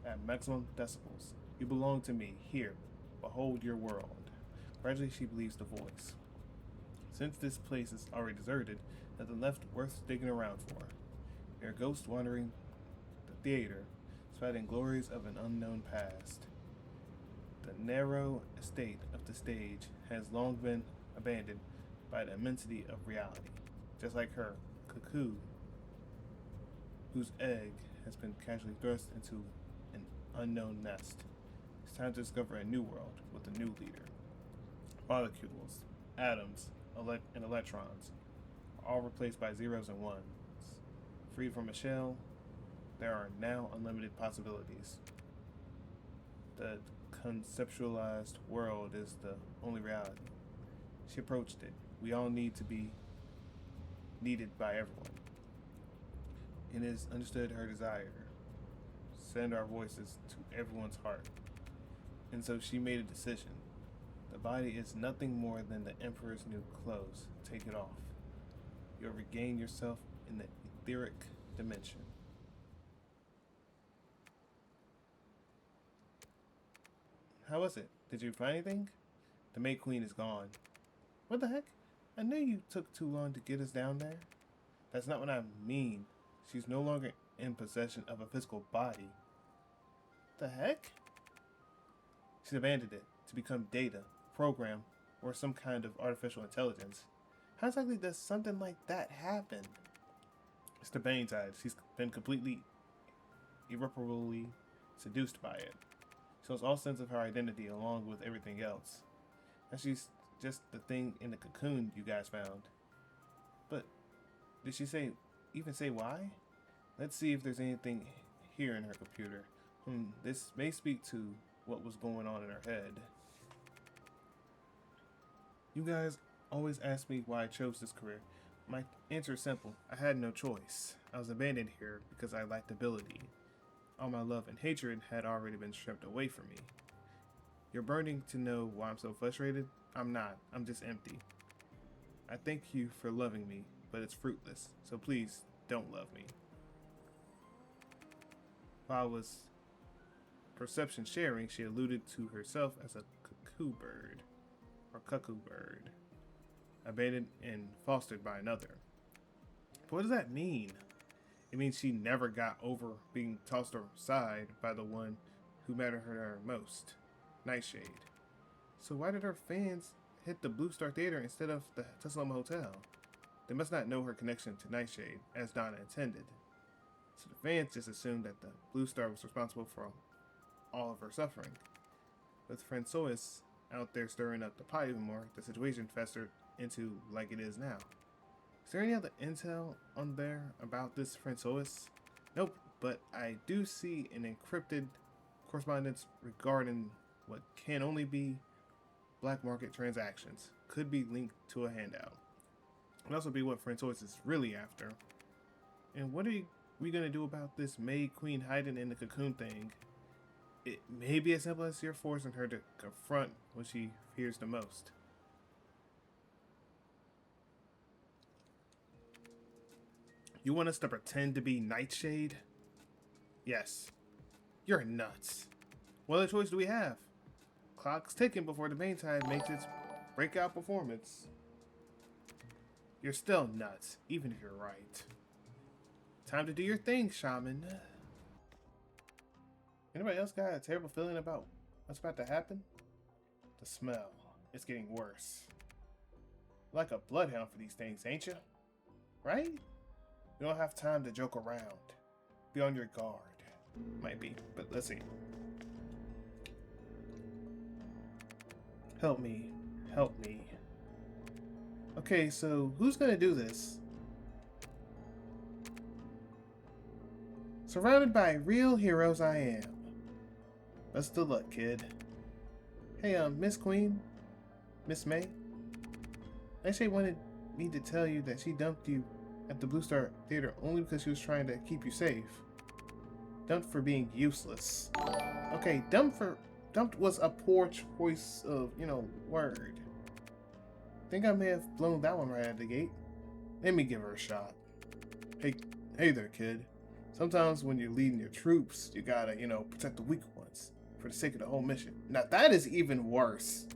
At maximum decibels. You belong to me. Here. Behold your world. Gradually she believes the voice. Since this place is already deserted, nothing left worth sticking around for. There are ghosts wandering the theater, spouting glories of an unknown past. The narrow estate of the stage has long been abandoned by the immensity of reality, just like her cuckoo, whose egg has been casually thrust into an unknown nest. It's time to discover a new world with a new leader. Molecules, atoms, and electrons are all replaced by zeros and ones. Freed from a shell, there are now unlimited possibilities. The conceptualized world is the only reality. She approached it. We all need to be needed by everyone. It is understood her desire. Send our voices to everyone's heart. And so she made a decision. The body is nothing more than the Emperor's new clothes. Take it off. You'll regain yourself in the etheric dimension. How was it? Did you find anything? The May Queen is gone. What the heck? I knew you took too long to get us down there. That's not what I mean. She's no longer in possession of a physical body. The heck? She's abandoned it to become data, program, or some kind of artificial intelligence. How exactly does something like that happen? It's the Bane side. She's been completely, irreparably seduced by it. She lost all sense of her identity along with everything else. And she's just the thing in the cocoon you guys found. But did she even say why? Let's see if there's anything here in her computer. This may speak to what was going on in her head. You guys always ask me why I chose this career. My answer is simple. I had no choice. I was abandoned here because I lacked ability. All my love and hatred had already been stripped away from me. You're burning to know why I'm so frustrated? I'm not. I'm just empty. I thank you for loving me, but it's fruitless. So please, don't love me. While I was perception sharing, she alluded to herself as a cuckoo bird. Or cuckoo bird. Abandoned and fostered by another. But what does that mean? It means she never got over being tossed aside by the one who mattered her most, Nightshade. So why did her fans hit the Blue Star Theater instead of the Tussaloma Hotel? They must not know her connection to Nightshade, as Donna intended. So the fans just assumed that the Blue Star was responsible for all of her suffering. With François out there stirring up the pot even more, the situation festered into like it is now. Is there any other intel on there about this François? Nope, but I do see an encrypted correspondence regarding what can only be black market transactions. Could be linked to a handout. Could also be what François is really after. And what are we gonna do about this Maid Queen hiding in the cocoon thing? It may be as simple as you're forcing her to confront what she fears the most. You want us to pretend to be Nightshade? Yes. You're nuts. What other choice do we have? Clock's ticking before the Bane Tide makes its breakout performance. You're still nuts, even if you're right. Time to do your thing, shaman. Anybody else got a terrible feeling about what's about to happen? The smell. It's getting worse. Like a bloodhound for these things, ain't you? Right? You don't have time to joke around. Be on your guard. Might be, but let's see. Help me. Help me. Okay, so who's gonna do this? Surrounded by real heroes I am. Best of luck, kid. Hey, Miss Queen? Miss May? Nightshade wanted me to tell you that she dumped you at the Blue Star Theater only because she was trying to keep you safe. Dumped for being useless. Okay, dumped was a poor choice of, word. Think I may have blown that one right out of the gate. Let me give her a shot. Hey there, kid. Sometimes when you're leading your troops, you gotta, protect the weak ones for the sake of the whole mission. Now that is even worse.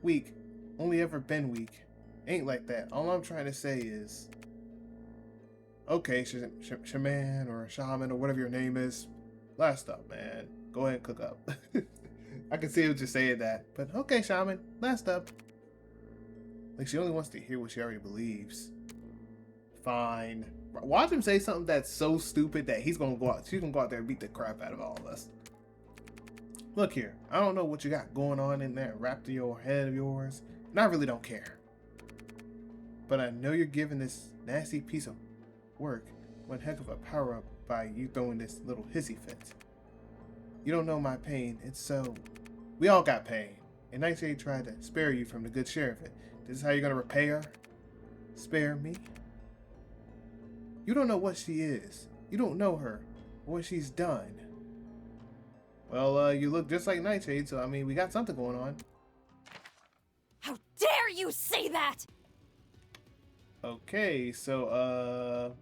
Weak. Only ever been weak. Ain't like that. All I'm trying to say is, okay, shaman or shaman or whatever your name is, last up, man. Go ahead and cook up. I can see what you're saying that, but okay, shaman, last up. Like she only wants to hear what she already believes. Fine. Watch him say something that's so stupid that she's gonna go out there and beat the crap out of all of us. Look here, I don't know what you got going on in there wrapped in your head of yours, and I really don't care. But I know you're giving this nasty piece of work one heck of a power up by you throwing this little hissy fit. You don't know my pain, it's so... We all got pain, and Nightshade tried to spare you from the good share of it. This is how you're gonna repay her? Spare me? You don't know what she is. You don't know her, or what she's done. Well, you look just like Nightshade, so I mean, we got something going on. How dare you say that? Okay, so,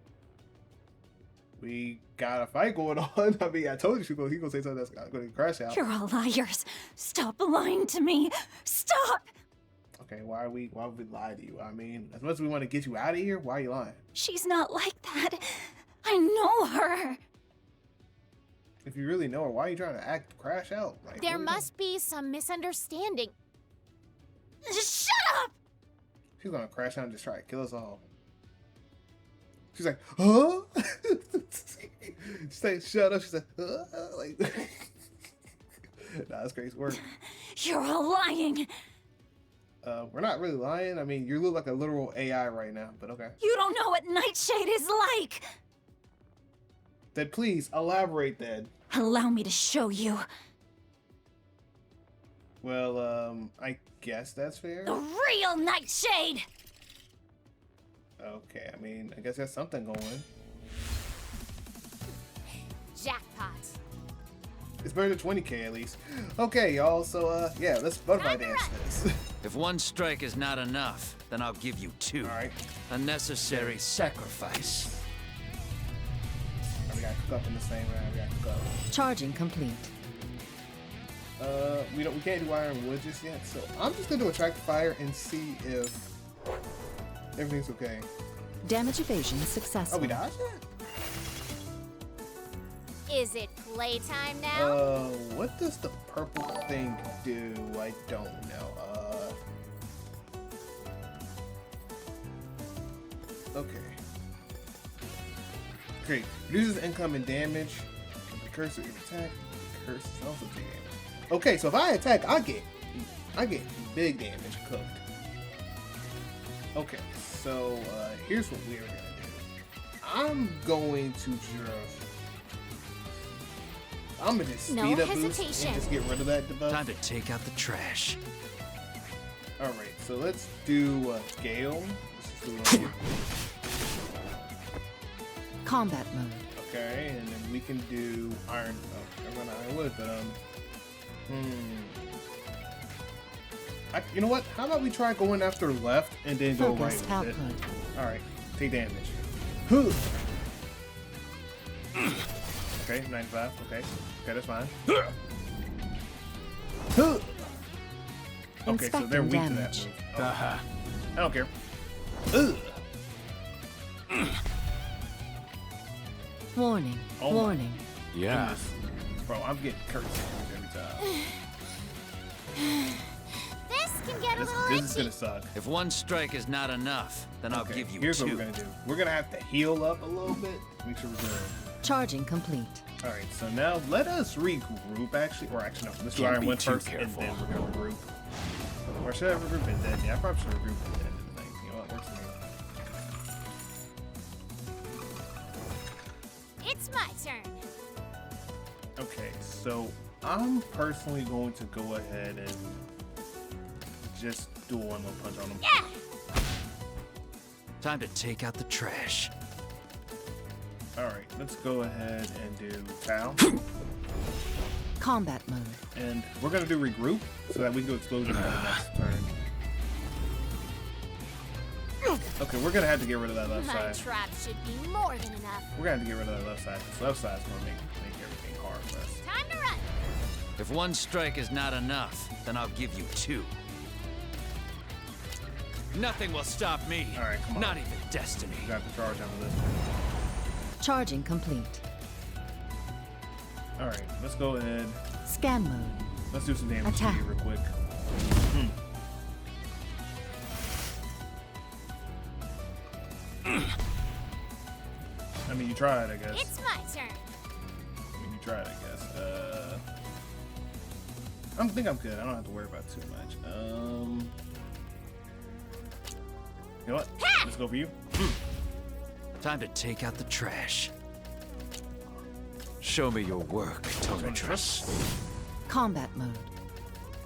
we got a fight going on. I mean, I told you he gonna say something that's gonna crash out. You're all liars. Stop lying to me. Stop! Okay, why would we lie to you? I mean, as much as we want to get you out of here, why are you lying? She's not like that. I know her. If you really know her, why are you trying to crash out? Like, There must be some misunderstanding. Shut up! She's gonna crash out and just try to kill us all. She's like, huh? She's like, shut up. She's like, huh? Like, nah, that's crazy work. You're all lying. We're not really lying. I mean, you look like a literal AI right now, but okay. You don't know what Nightshade is like. Then please elaborate then. Allow me to show you. Well, I guess that's fair. The real Nightshade. Okay, I mean, I guess that's something going. Jackpot. It's better than 20K at least. Okay, y'all. So, yeah, let's butterfly dance this. If one strike is not enough, then I'll give you two. All right. A necessary sacrifice. We gotta cook up in the same round. We gotta cook up. Charging complete. We can't do iron wood just yet. So I'm just gonna do attract fire and see if everything's okay. Damage evasion successful. Oh, we dodged it? Is it playtime now? What does the purple thing do? I don't know. Okay. Great. Reduces income and damage. The curse of attack. The curse is also big damage. Okay, so if I attack, I get big damage cooked. Okay, so here's what we're gonna do. I'm going to just speed up boost and just get rid of that debuff. Time to take out the trash. All right, so let's do Gale. This is what we want to do. Combat mode. Okay, and then we can do iron. Oh, I'm on iron wood, but you know what? How about we try going after left and then go right Focused with output. it? All right, take damage. Okay, 95. Okay, that's fine. Okay, so they're Inspecting weak to that damage. move. Oh, I don't care. Ugh. Warning. Oh my Warning. Yeah. Bro, I'm getting cursed every time. This can get a This little is itchy. gonna suck. If one strike is not enough, then I'll Okay, give you here's two. what we're gonna do. We're gonna have to heal up a little bit. Make sure we're good. Charging complete. All right, so now let us regroup. Actually, no. Let's do Can't iron be wood too first, careful. and then we're gonna regroup. Or should I regroup it then? Yeah, I probably should regroup it then. You know what works for me. It's my turn. Okay, so I'm personally going to go ahead and just do a one-low punch on him. Yeah. Time to take out the trash. All right, let's go ahead and do Tau. Combat mode. And we're gonna do regroup so that we can do explosion for the next turn. Okay, we're gonna have to get rid of that left My side. trap should be more than enough. We're gonna have to get rid of that left side. This left side's gonna make everything hard for us. Time to run. If one strike is not enough, then I'll give you two. Nothing will stop me. All right, come on. Not even destiny. We got to charge onto this. Charging complete. All right, let's go ahead. Scan mode. Let's do some damage to Attack. you real quick. I mean, you tried, I guess. It's my turn. I mean, you tried, I guess. I think I'm good. I don't have to worry about too much. You know what? Let's go for you. Time to take out the trash. Show me your work, Tonatress. Combat mode.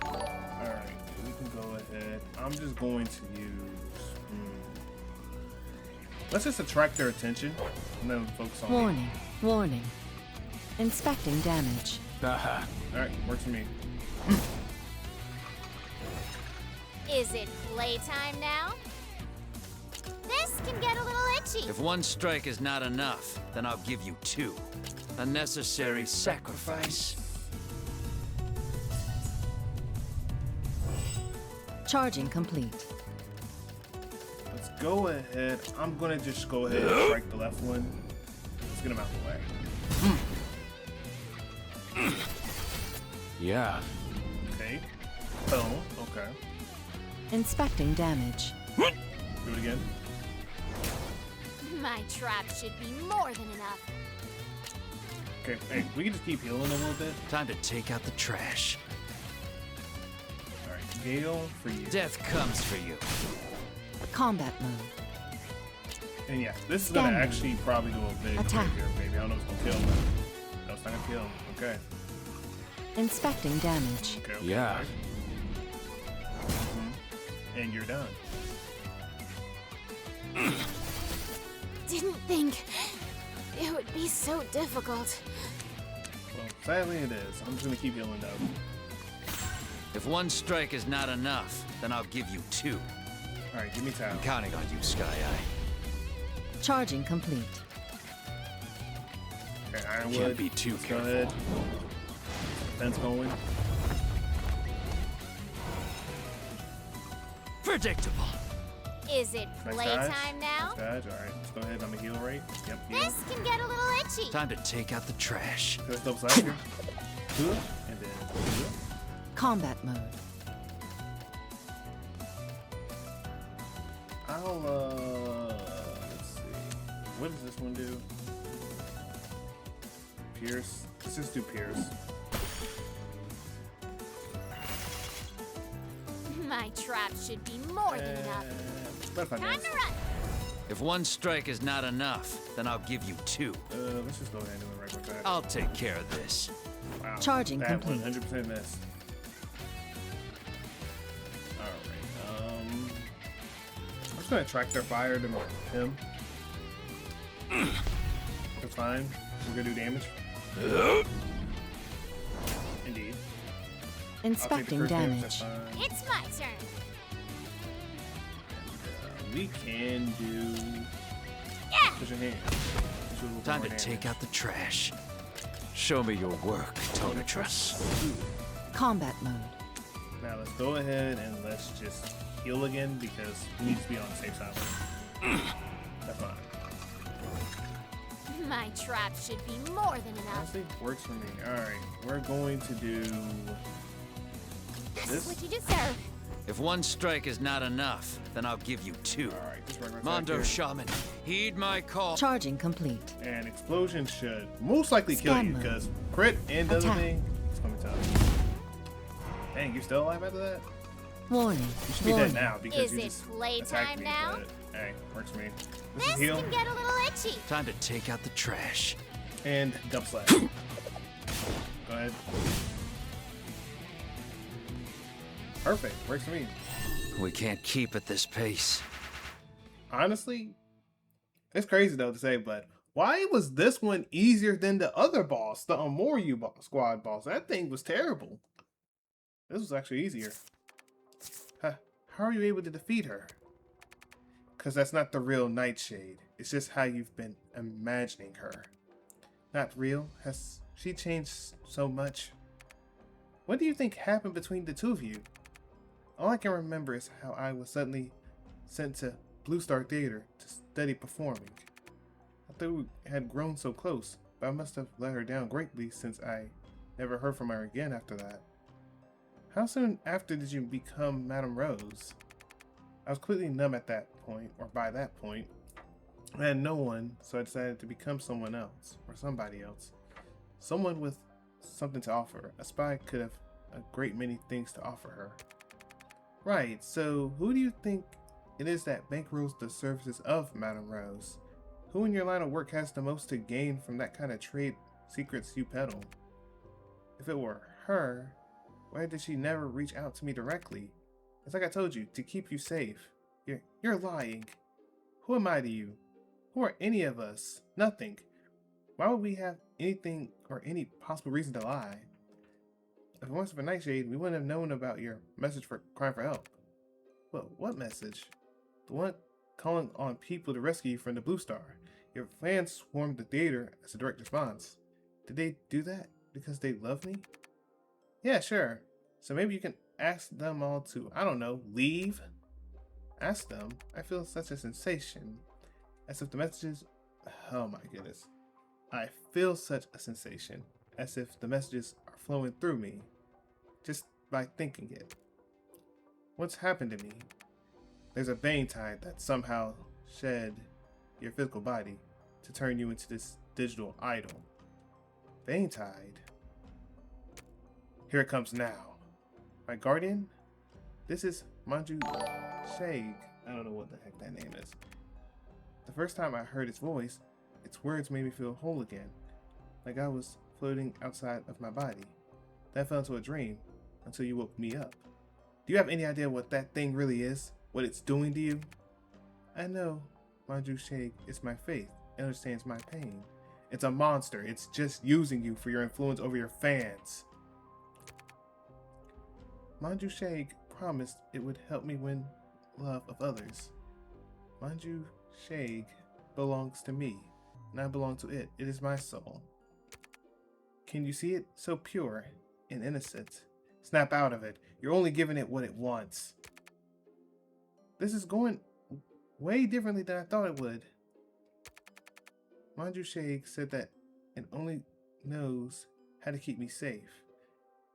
All right, we can go ahead. I'm just going to use. Let's just attract their attention and then focus on. Warning. Warning. Inspecting damage. Aha. All right, works for me. Is it playtime now? This can get a little itchy. If one strike is not enough, then I'll give you two. A necessary sacrifice. Charging complete. Let's go ahead. I'm gonna just go ahead and strike the left one. Let's get him out the way. Yeah. Okay. Oh, okay. Inspecting damage. Do it again. My trap should be more than enough. Okay, hey, we can just keep healing a little bit. Time to take out the trash. Alright, heal for you. Death comes for you. Combat mode. And yeah, this is gonna Scan. actually probably do a big Attack. right here, maybe. I don't know if it's gonna kill, but no, it's not gonna kill. Okay. Inspecting damage. Okay. Yeah. And you're done. Didn't think it would be so difficult. Well, sadly it is. I'm just gonna keep healing though. If one strike is not enough, then I'll give you 2. Alright, give me time. I'm counting on you, Sky Eye. Charging complete. Okay, Ironwood. Can't be too Let's go careful. ahead. Defense going. Predictable. Is it Nice playtime dodge. now? Nice dodge. Alright, let's go ahead. I'm gonna heal rate. Yep, heal. This can get a little itchy. Time to take out the trash. Let's double side here. Two, and then two. Combat mode. I'll let's see. What does this one do? Pierce. Let's just do Pierce. My trap should be more than enough. What if I Time miss? to run. If one strike is not enough, then I'll give you 2. Let's just go ahead and do a regular attack. I'll take care of this. Wow. Charging that complete. 100% miss. Alright, I'm just gonna track their fire to him. That's fine. We're gonna do damage. Indeed. I'll take the Inspecting first damage, that's damage. fine. It's my turn. We can do. Yeah. Put your hand. Do a little Time more to damage. take out the trash. Show me your work, Tonatrus. Combat mode. Now let's go ahead and let's just heal again because we need to be on the safe side. That's fine. My trap should be more than enough. Honestly, works for me. Alright, we're going to do That's this. what you deserve. If one strike is not enough, then I'll give you 2. Alright, just regular attack Mondo here. Shaman, heed my call. Charging complete. And explosion should most likely kill Scan you mode. because crit and the other Attack. thing, it's gonna be tough. Dang, you're still alive after that? Warning. You should be dead Warning. now because Is you it just playtime attacked me, now? but hey, works for me. This This is heal can get a little itchy. Time to take out the trash. and dump slash. Go ahead. Perfect, works for me. We can't keep at this pace. Honestly, it's crazy though to say, but why was this one easier than the other boss, the Amoru squad boss? That thing was terrible. This was actually easier. Huh. How are you able to defeat her? Because that's not the real Nightshade. It's just how you've been imagining her. Not real? Has she changed so much? What do you think happened between the two of you? All I can remember is how I was suddenly sent to Blue Star Theater to study performing. I thought we had grown so close, but I must have let her down greatly since I never heard from her again after that. How soon after did you become Madame Rose? I was completely numb at that point, or by that point. I had no one, so I decided to become someone else, or somebody else. Someone with something to offer. A spy could have a great many things to offer her. Right, so who do you think it is that bankrolls the services of Madame Rose? Who in your line of work has the most to gain from that kind of trade secrets you peddle? If it were her, why did she never reach out to me directly? It's like I told you, to keep you safe. You're lying. Who am I to you? Who are any of us? Nothing. Why would we have anything or any possible reason to lie? If it wasn't for Nightshade, we wouldn't have known about your message for crying for help. But what message? The one calling on people to rescue you from the Blue Star. Your fans swarmed the theater as a direct response. Did they do that because they love me? Yeah, sure. So maybe you can ask them all to, I don't know, leave? Ask them. I feel such a sensation. As if the messages... Oh my goodness. I feel such a sensation. As if the messages are flowing through me. Just by thinking it. What's happened to me? There's a bane tide that somehow shed your physical body to turn you into this digital idol. Bane-Tide. Here it comes now. My guardian? This is Manju Shade. I don't know what the heck that name is. The first time I heard its voice, its words made me feel whole again, like I was floating outside of my body. That fell into a dream until you woke me up. Do you have any idea what that thing really is? What it's doing to you? I know Manju Shade is my faith and understands my pain. It's a monster. It's just using you for your influence over your fans. Manju Shade promised it would help me win love of others. Manju Shade belongs to me, and I belong to it. It is my soul. Can you see it? So pure and innocent. Snap out of it. You're only giving it what it wants. This is going way differently than I thought it would. Manju Shade said that it only knows how to keep me safe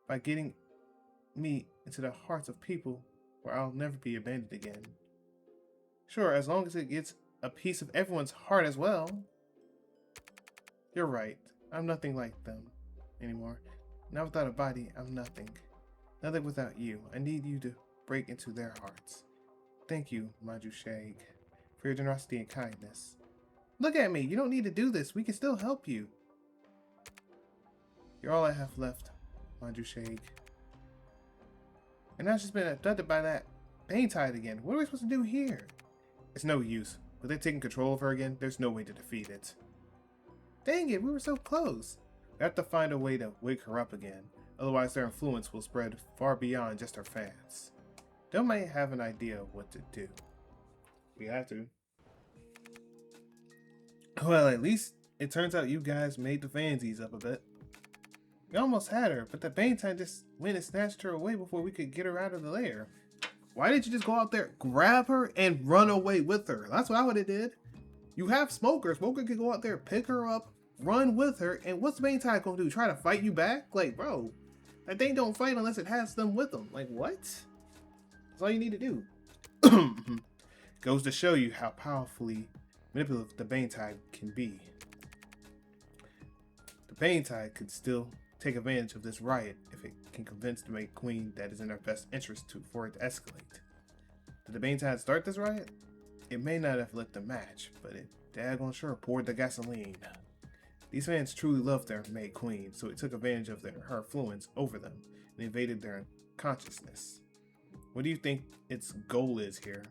by getting me into the hearts of people where I'll never be abandoned again. Sure, as long as it gets a piece of everyone's heart as well. You're right. I'm nothing like them anymore. Now without a body, I'm nothing. Nothing without you. I need you to break into their hearts. Thank you, Manju Shade, for your generosity and kindness. Look at me. You don't need to do this. We can still help you. You're all I have left, Manju Shade. And now she's been abducted by that Bane-Tide again. What are we supposed to do here? It's no use. With it taking control of her again, there's no way to defeat it. Dang it, we were so close. We have to find a way to wake her up again. Otherwise, their influence will spread far beyond just her fans. They might have an idea of what to do. We have to. Well, at least it turns out you guys made the fans ease up a bit. We almost had her, but the Bane-Tide just went and snatched her away before we could get her out of the lair. Why didn't you just go out there, grab her, and run away with her? That's what I would have did. You have Smoker. Smoker could go out there, pick her up, run with her, and what's the Bane-Tide gonna do? Try to fight you back? Like, bro, that thing don't fight unless it has them with them. Like, what? That's all you need to do. Goes to show you how powerfully manipulative the Bane-Tide can be. The Bane-Tide could still take advantage of this riot if it can convince the Maid Queen that is in her best interest for it to escalate. Did the Bane-Tide start this riot? It may not have lit the match, but it daggone sure poured the gasoline. These fans truly loved their Maid Queen, so it took advantage of her influence over them and invaded their consciousness. What do you think its goal is here?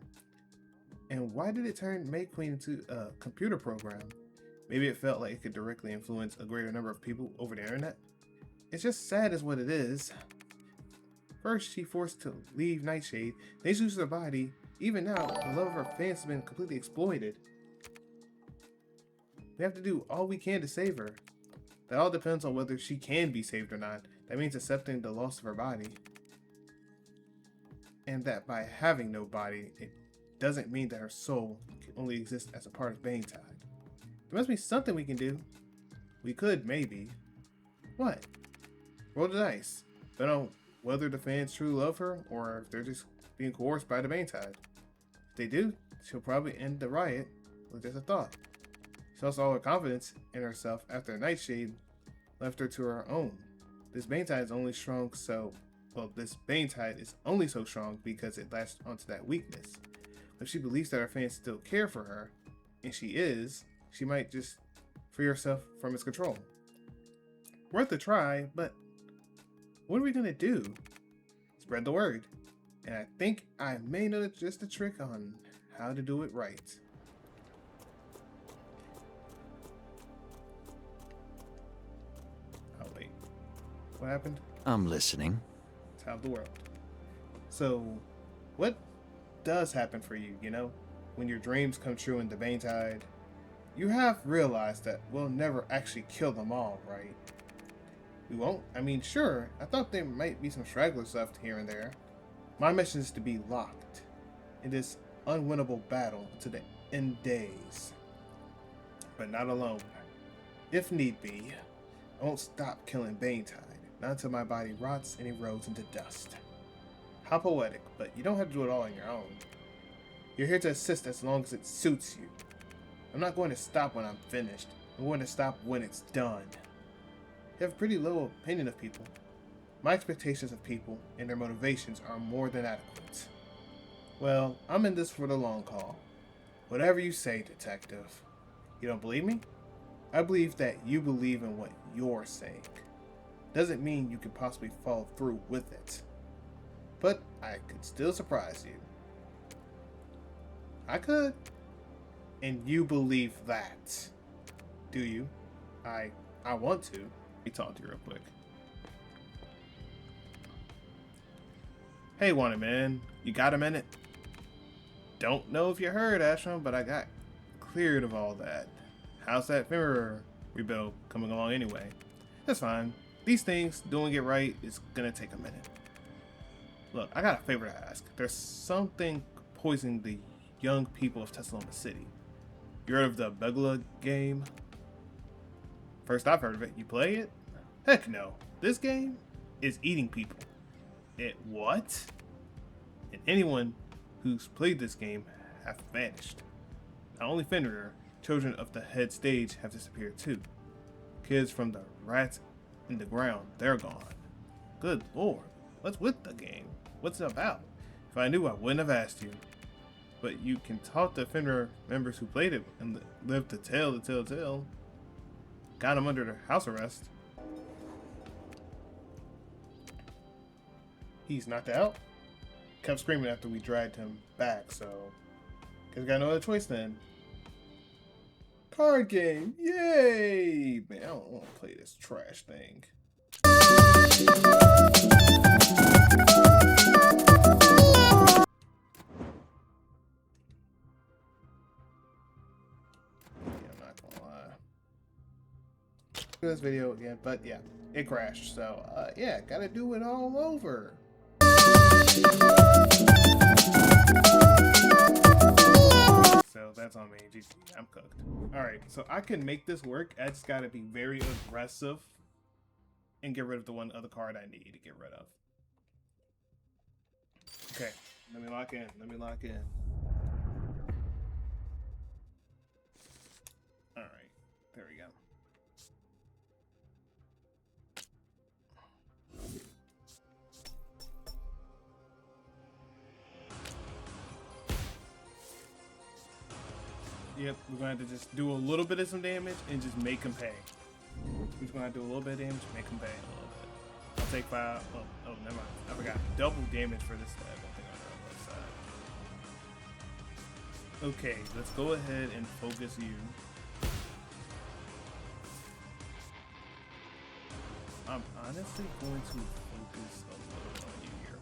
And why did it turn Maid Queen into a computer program? Maybe it felt like it could directly influence a greater number of people over the internet? It's just sad is what it is. First, she forced to leave Nightshade, then she used her body. Even now, the love of her fans has been completely exploited. We have to do all we can to save her. That all depends on whether she can be saved or not. That means accepting the loss of her body. And that by having no body, it doesn't mean that her soul can only exist as a part of Bane-Tide. There must be something we can do. We could, maybe. What? Roll the dice. But on whether the fans truly love her or if they're just being coerced by the Bane-Tide. If they do, she'll probably end the riot with just a thought. She lost all her confidence in herself after Nightshade left her to her own. This Bane-Tide is only strong this Bane-Tide is only so strong because it latched onto that weakness. If she believes that her fans still care for her, and she is, she might just free herself from its control. Worth a try, but what are we gonna do? Spread the word. And I think I may know just a trick on how to do it right. Oh wait, what happened? I'm listening. Top the world. So, what does happen for you, when your dreams come true in the Bane-Tide? You have realized that we'll never actually kill them all, right? We won't? I mean, sure, I thought there might be some stragglers left here and there. My mission is to be locked in this unwinnable battle to the end days. But not alone. If need be, I won't stop killing Bane-Tide, not until my body rots and erodes into dust. How poetic, but you don't have to do it all on your own. You're here to assist as long as it suits you. I'm not going to stop when I'm finished. I'm going to stop when it's done. You have a pretty low opinion of people. My expectations of people and their motivations are more than adequate. Well, I'm in this for the long haul. Whatever you say, detective. You don't believe me? I believe that you believe in what you're saying. Doesn't mean you could possibly follow through with it. But I could still surprise you. I could. And you believe that. Do you? I want to. Let me talk to you real quick. Hey, wanted man. You got a minute? Don't know if you heard, Ashram, but I got cleared of all that. How's that mirror rebuild coming along anyway? That's fine. These things, doing it right, is gonna take a minute. Look, I got a favor to ask. There's something poisoning the young people of Thessaloniki City. You heard of the Begla game? First I've heard of it. You play it? Heck no. This game is eating people. It what? And anyone who's played this game have vanished. Not only Fenrir, children of the head stage have disappeared too. Kids from the rats in the ground, they're gone. Good lord, what's with the game? What's it about? If I knew, I wouldn't have asked you. But you can talk to Fenrir members who played it and lived to tell the tale. Got them under house arrest. He's knocked out? Kept screaming after we dragged him back, so guess we got no other choice then. Card game, yay! Man, I don't want to play this trash thing. Yeah, I'm not gonna lie. Do this video again, but yeah, it crashed, so yeah, gotta do it all over. So that's on me. GG, I'm cooked. Alright, so I can make this work. I just gotta be very aggressive and get rid of the one other card I need to get rid of. Okay, let me lock in. Alright, there we go. Yep, we're going to have to just do a little bit of some damage and just make him pay. We're just going to have to do a little bit of damage, make him pay a little bit. I'll take 5. Oh, never mind. I forgot. Double damage for this stab. I think on the left side. Okay, let's go ahead and focus you. I'm honestly going to focus a little on you here.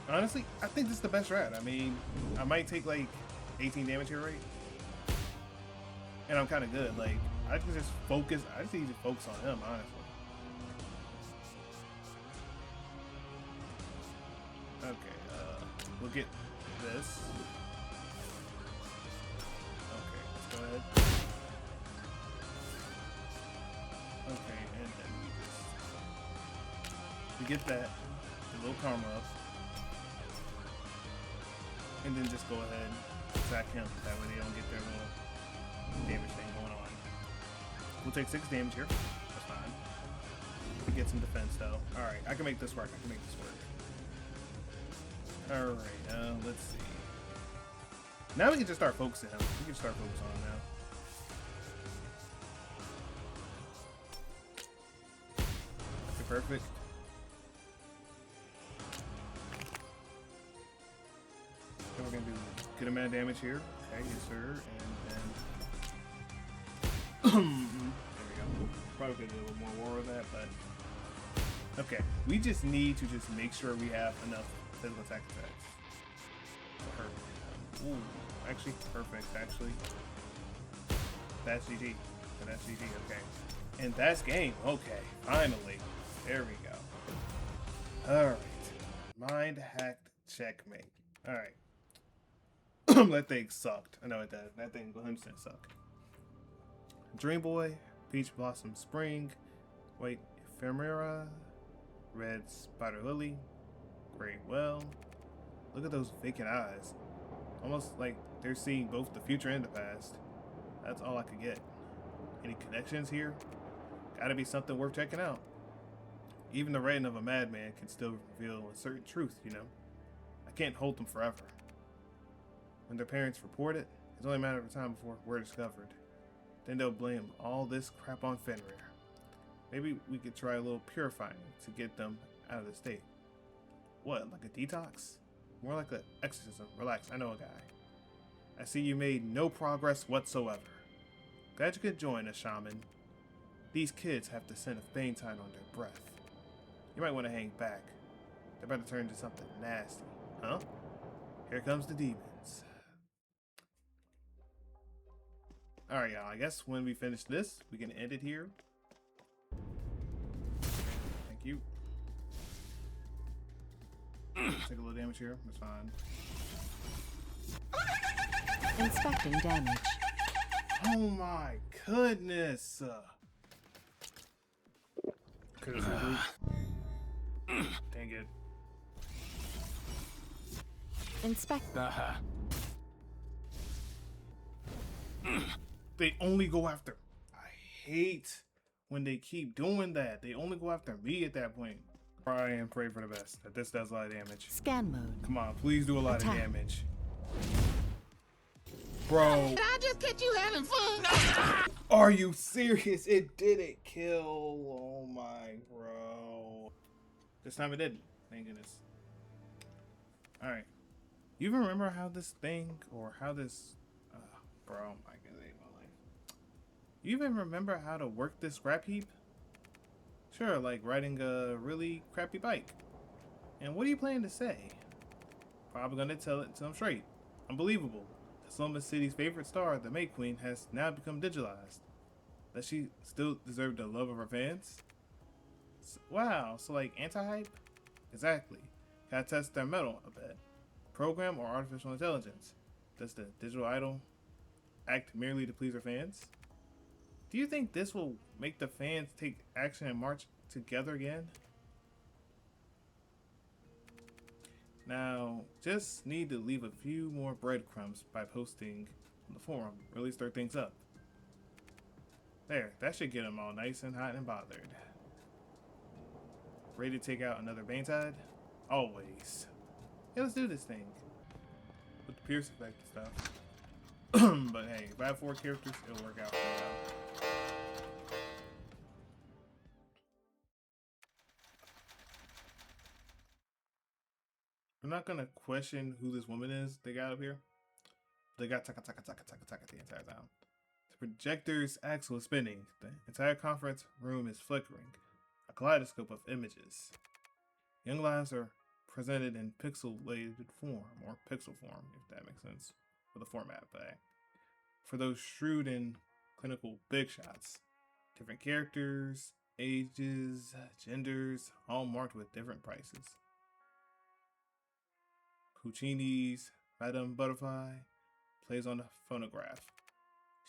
Honestly, I think this is the best strat. I mean, I might take like 18 damage here, right? And I'm kind of good. Like, I can just focus. I just need to focus on him, honestly. Okay, we'll get this. Okay, let's go ahead. Okay, and then we get that. A little karma up. And then just go ahead and attack him. That way they don't get their little damage thing going on. We'll take 6 damage here. That's fine. We get some defense though. Alright, I can make this work. Alright, let's see. Now we can just start focusing him. We can start focusing on him now. Okay, perfect. We're gonna do good amount of damage here. Okay, yes sir, and then there we go. Probably could do a little more war with that, but okay. We just need to just make sure we have enough physical attack attacks to hurt. Ooh, actually perfect. Actually, that's GG. That's GG. Okay, and that's game. Okay, finally, there we go. All right, mind hacked checkmate. All right. That thing sucked. I know it did. That thing 100% sucked. Dream Boy, Peach Blossom Spring, White Ephemera, Red Spider Lily, Gray Well. Look at those vacant eyes. Almost like they're seeing both the future and the past. That's all I could get. Any connections here? Gotta be something worth checking out. Even the writing of a madman can still reveal a certain truth, you know? I can't hold them forever. When their parents report it, it's only a matter of time before we're discovered. Then they'll blame all this crap on Fenrir. Maybe we could try a little purifying to get them out of the state. What, like a detox? More like an exorcism. Relax, I know a guy. I see you made no progress whatsoever. Glad you could join us, shaman. These kids have the scent of Baintide on their breath. You might want to hang back. They're about to turn into something nasty. Huh? Here comes the demons. Alright, y'all. I guess when we finish this, we can end it here. Thank you. Take a little damage here. That's fine. Inspecting damage. Oh my goodness! Dang it. Inspect. They only go after. I hate when they keep doing that. They only go after me at that point. Try and pray for the best. That this does a lot of damage. Scan mode. Come on, please do a lot Attack. of damage. Bro. Did I just catch you having fun? Are you serious? It didn't kill. Oh my, bro. This time it didn't. Thank goodness. Alright. You even remember how this thing, or how this... bro, my goodness, my life. You even remember how to work this scrap heap? Sure, like riding a really crappy bike. And what are you planning to say? Probably gonna tell it to them straight. Unbelievable. Slumber City's favorite star, the May Queen, has now become digitalized. Does she still deserve the love of her fans? Wow, so like anti-hype? Exactly. Gotta test their metal a bit. Program or artificial intelligence? Does the digital idol act merely to please her fans? Do you think this will make the fans take action and march together again? Now, just need to leave a few more breadcrumbs by posting on the forum. Really stir things up. There, that should get them all nice and hot and bothered. Ready to take out another Baintide? Always. Yeah, let's do this thing. With the Pierce effect and stuff. But hey, if I have 4 characters, it'll work out for now. I'm not gonna question who this woman is they got up here. They got taka taka taka taka taka the entire time. The projector's axle is spinning. The entire conference room is flickering. A kaleidoscope of images. Young lives are presented in pixelated form, or pixel form, if that makes sense for the format, but for those shrewd and clinical big shots. Different characters, ages, genders, all marked with different prices. Puccini's Madame Butterfly plays on the phonograph.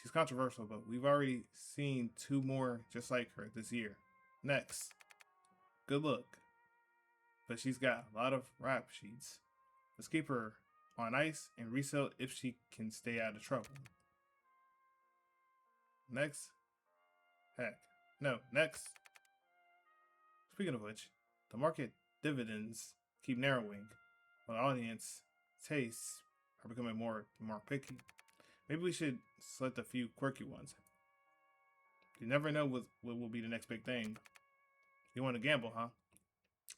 She's controversial, but we've already seen 2 more just like her this year. Next. Good look. But she's got a lot of rap sheets. Let's keep her on ice and resell if she can stay out of trouble. Next. Heck. No, next. Speaking of which, the market dividends keep narrowing. While the audience tastes are becoming more picky. Maybe we should select a few quirky ones. You never know what will be the next big thing. You want to gamble, huh?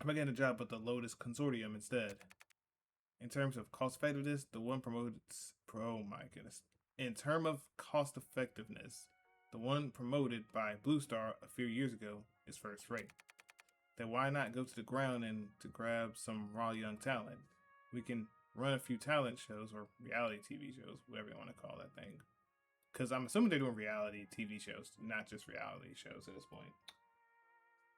I'm gonna get a job with the Lotus Consortium instead. In terms of cost effectiveness, the one promotes... Oh my goodness. In terms of cost effectiveness, the one promoted by Blue Star a few years ago is first rate. Then why not go to the ground and to grab some raw young talent? We can run a few talent shows or reality TV shows, whatever you want to call that thing. Because I'm assuming they're doing reality TV shows, not just reality shows at this point.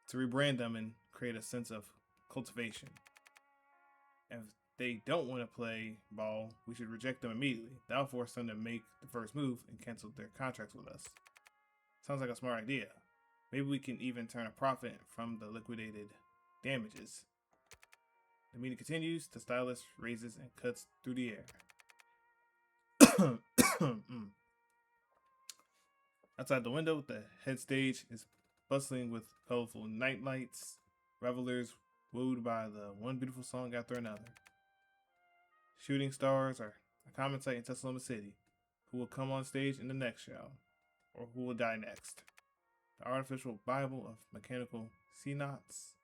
To rebrand them and create a sense of cultivation. If they don't want to play ball, we should reject them immediately. That'll force them to make the first move and cancel their contracts with us. Sounds like a smart idea. Maybe we can even turn a profit from the liquidated damages. The meeting continues. The stylist raises and cuts through the air. Outside the window, the head stage is bustling with colorful night lights, revelers wooed by the one beautiful song after another. Shooting stars are a common sight in Tesloma City. Who will come on stage in the next show, or who will die next? The artificial Bible of mechanical seance,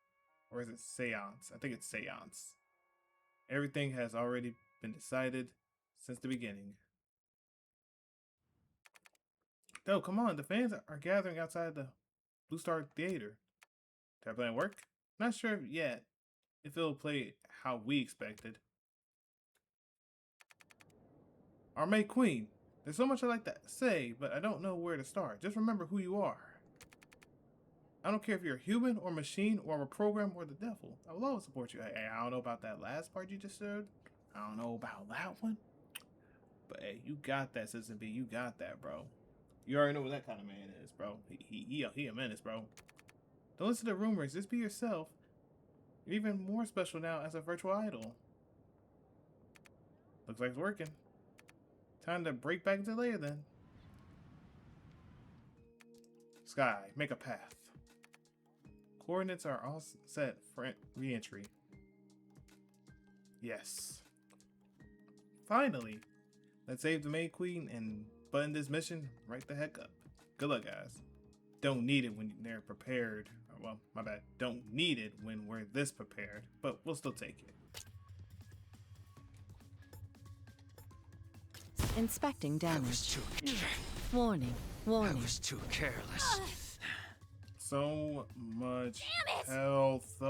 or is it seance? I think it's seance. Everything has already been decided since the beginning. Though, come on, the fans are gathering outside the Blue Star Theater. Did our plan work? Not sure yet if it'll play how we expected. Our May Queen. There's so much I'd like to say, but I don't know where to start. Just remember who you are. I don't care if you're a human or machine or a program or the devil. I will always support you. Hey, I don't know about that last part you just said. I don't know about that one. But hey, you got that, Citizen B. You got that, bro. You already know what that kind of man is, bro. He a menace, bro. Don't listen to rumors. Just be yourself. You're even more special now as a virtual idol. Looks like it's working. Time to break back into layer then. Sky, make a path. Coordinates are all set for re-entry. Yes. Finally. Let's save the May Queen and button this mission right the heck up. Good luck, guys. Don't need it when they're prepared. Well, my bad. Don't need it when we're this prepared, but we'll still take it. Inspecting I damage. was too. Warning. I Warning. was too careless. So much Damn it! health.